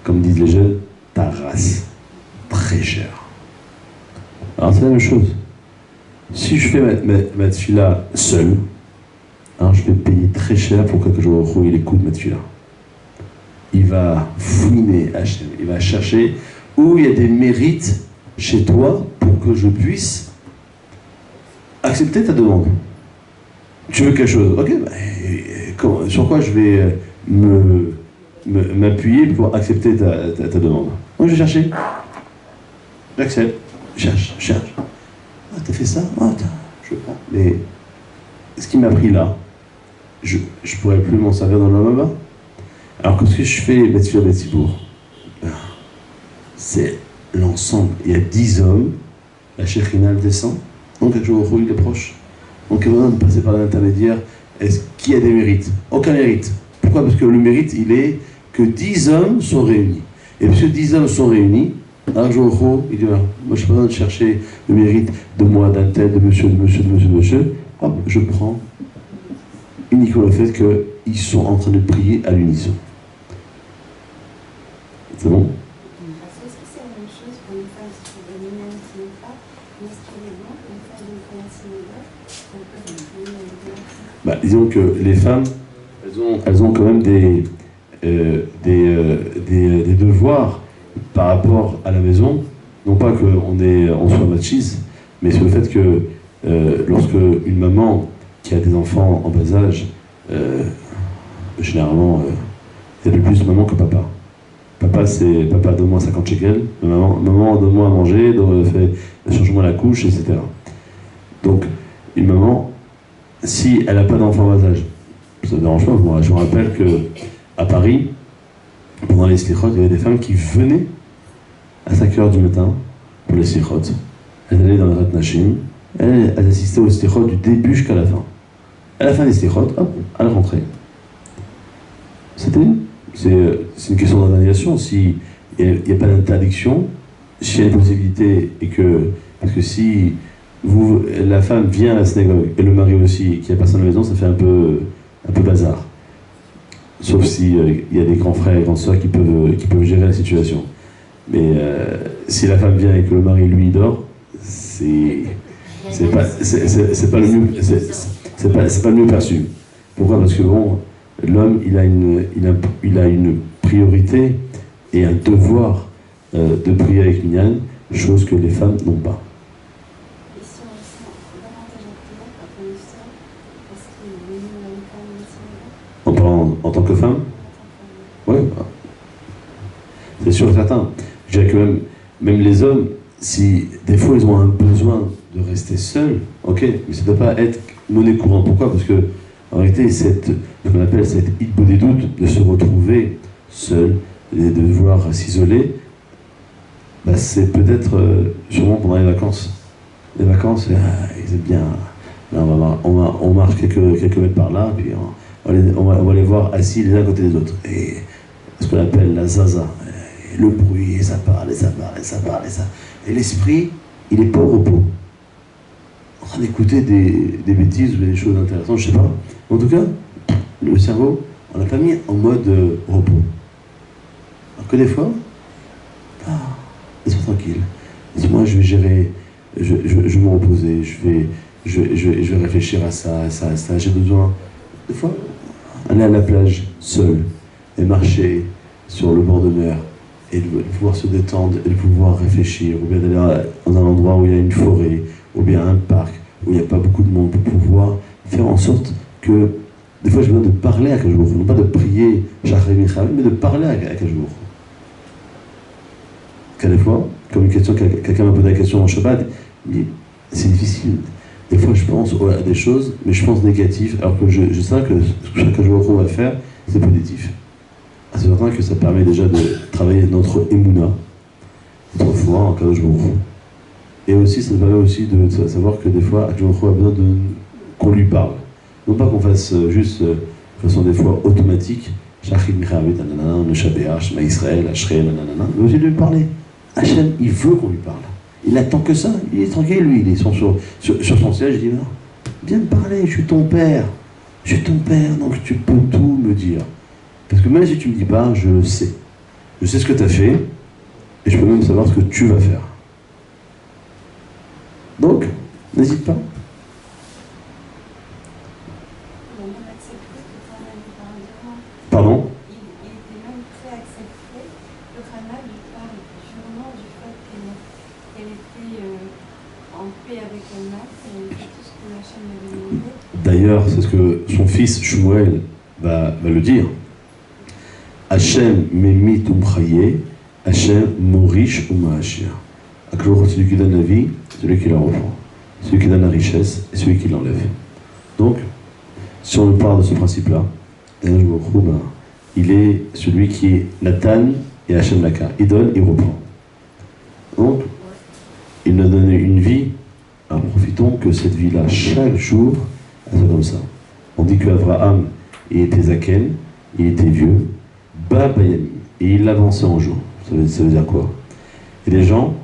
comme disent les jeunes, ta race, très cher. Alors c'est la même chose. Si je fais ma tefila seul, alors je vais payer très cher pour que je retrouve il écoute ma tefila. Il va fouiner Hachem, il va chercher où il y a des mérites chez toi pour que je puisse accepter ta demande. Tu veux quelque chose? Ok, sur quoi je vais m'appuyer pour accepter ta demande? Moi je vais chercher. J'accepte. Cherche. Ah, t'as fait ça? Ah, je prends. Mais ce qui m'a pris là, je pourrais plus m'en servir dans le Mama. Alors que ce que je fais, Betfir Betzibour, c'est l'ensemble. Il y a 10 hommes, la Shekhinah descend, donc il est proche. Donc il y a besoin de passer par l'intermédiaire. Est-ce qu'il y a des mérites? Aucun mérite. Pourquoi? Parce que le mérite, il est que 10 hommes sont réunis. Et puisque 10 hommes sont réunis, alors il dit, moi je n'ai pas besoin de chercher le mérite de moi, d'un tel, de monsieur. Hop, je prends uniquement le fait qu'ils sont en train de prier à l'unisson. C'est bon? Est-ce que c'est la même chose pour une femme qui fait des minyan Timifa, mais est-ce qu'il est bon une femme d'une synagogue? Disons que les femmes, elles ont quand même des devoirs par rapport à la maison, non pas qu'on soit machiste, mais sur le fait que lorsque une maman qui a des enfants en bas âge, généralement, il y a plus de maman que papa. Papa, c'est papa, donne-moi 50 shekels, maman, donne-moi à manger, change-moi la couche, etc. Donc, une maman, si elle n'a pas d'enfant en bas âge, ça ne dérange pas, moi, je me rappelle qu'à Paris, pendant les slichot, il y avait des femmes qui venaient à 5h du matin pour les slichot. Elles allaient dans le Rat Nashim, elles assistaient aux slichot du début jusqu'à la fin. À la fin des slichot, hop, elles rentraient. C'est une question d'organisation. S'il n'y a pas d'interdiction, s'il y a une possibilité, parce que si la femme vient à la synagogue et le mari aussi, et qu'il n'y a personne à la maison, ça fait un peu bazar. Sauf s'il y a des grands frères et grandes sœurs qui peuvent gérer la situation. Mais si la femme vient et que le mari lui dort, c'est pas le mieux perçu. Pourquoi? Parce que bon, l'homme il a une priorité et un devoir de prier avec minyan, chose que les femmes n'ont pas. En parlant en tant que femme? Oui, c'est sûr et certain. Je dirais que même les hommes, si des fois ils ont un besoin de rester seuls, ok, mais ça ne doit pas être monnaie courante. Pourquoi? Parce que en réalité, ce qu'on appelle cette hitbo des doutes, de se retrouver seul et de vouloir s'isoler, bah, c'est peut-être sûrement pendant les vacances. Les vacances, ils aiment bien. Là, on marche quelques mètres par là, puis on va les voir assis les uns à côté des autres. Et ce qu'on appelle la zaza. Et le bruit, et ça parle, et ça parle, et ça parle, et ça. Et l'esprit, il n'est pas au repos. En train d'écouter des bêtises ou des choses intéressantes, je sais pas. En tout cas, le cerveau, on l'a pas mis en mode repos. Alors que des fois, sois tranquille. Dis-moi, je vais gérer, je vais me reposer, je vais réfléchir à ça, à ça, à ça. J'ai besoin, des fois, aller à la plage seul et marcher sur le bord de mer et de pouvoir se détendre et de pouvoir réfléchir, ou bien d'aller dans un endroit où il y a une forêt, ou bien un parc où il n'y a pas beaucoup de monde, pour pouvoir faire en sorte que, des fois j'ai besoin de parler à Kadosh Baruch Hu, non pas de prier Shachar Michael, mais de parler à Kadosh Baruch Hu. Des fois, comme une question, quelqu'un m'a posé la question en Shabbat, il dit, c'est difficile. Des fois je pense à des choses, mais je pense négatif, alors que je sais que ce que Kadosh Baruch Hu va faire, c'est positif. C'est certain que ça permet déjà de travailler notre émouna, notre foi en Kadosh Baruch Hu. Et aussi, ça permet aussi de savoir que des fois, Kadosh Baruch Hu a besoin qu'on lui parle. Non pas qu'on fasse juste, de façon des fois automatique, Shachid Michavit, nanana, Neshabéa, Shema Israël, Ashrei, nanana, mais aussi de lui parler. Hachem, il veut qu'on lui parle. Il attend que ça. Il est tranquille, lui. Il est sur son siège, il dit non, viens me parler, je suis ton père. Je suis ton père, donc tu peux tout me dire. Parce que même si tu me dis pas, je le sais. Je sais ce que tu as fait, et je peux même savoir ce que tu vas faire. Donc, n'hésite pas. Pardon? Il était même très accepté. Le Hanan, il parle sûrement du fait qu'elle était en paix avec Allah, qu'elle avait fait tout ce que Hachem lui avait demandé. D'ailleurs, c'est ce que son fils Shmuel va le dire. Hachem memit umchaye, Hachem morish umahashir. Akadosh, celui qui donne la vie, celui qui la reprend. Celui qui donne la richesse et celui qui l'enlève. Donc, si on parle de ce principe-là, il est celui qui est Nathan et Hachem Laka. Il donne, il reprend. Donc, il nous donne une vie. Alors profitons que cette vie-là, chaque jour, elle soit comme ça. On dit qu'Abraham, il était Zaken, il était vieux, Bayami, et il avançait en jour. Ça veut dire quoi? Il y a des gens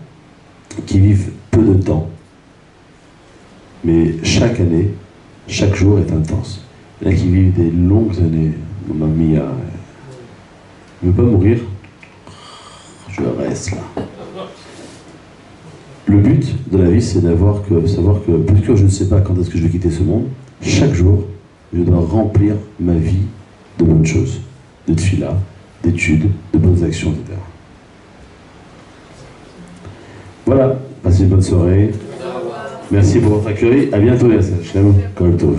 qui vivent peu de temps, mais chaque année, chaque jour est intense. Il y en a qui vivent des longues années. Mamma mia, je ne veux pas mourir, je reste là. Le but de la vie, c'est savoir que, puisque je ne sais pas quand est-ce que je vais quitter ce monde, chaque jour, je dois remplir ma vie de bonnes choses, de tfila, d'études, de bonnes actions, etc. Voilà, passez une bonne soirée. Merci pour votre accueil. À bientôt, Yasser. Shalom. Kol Tov.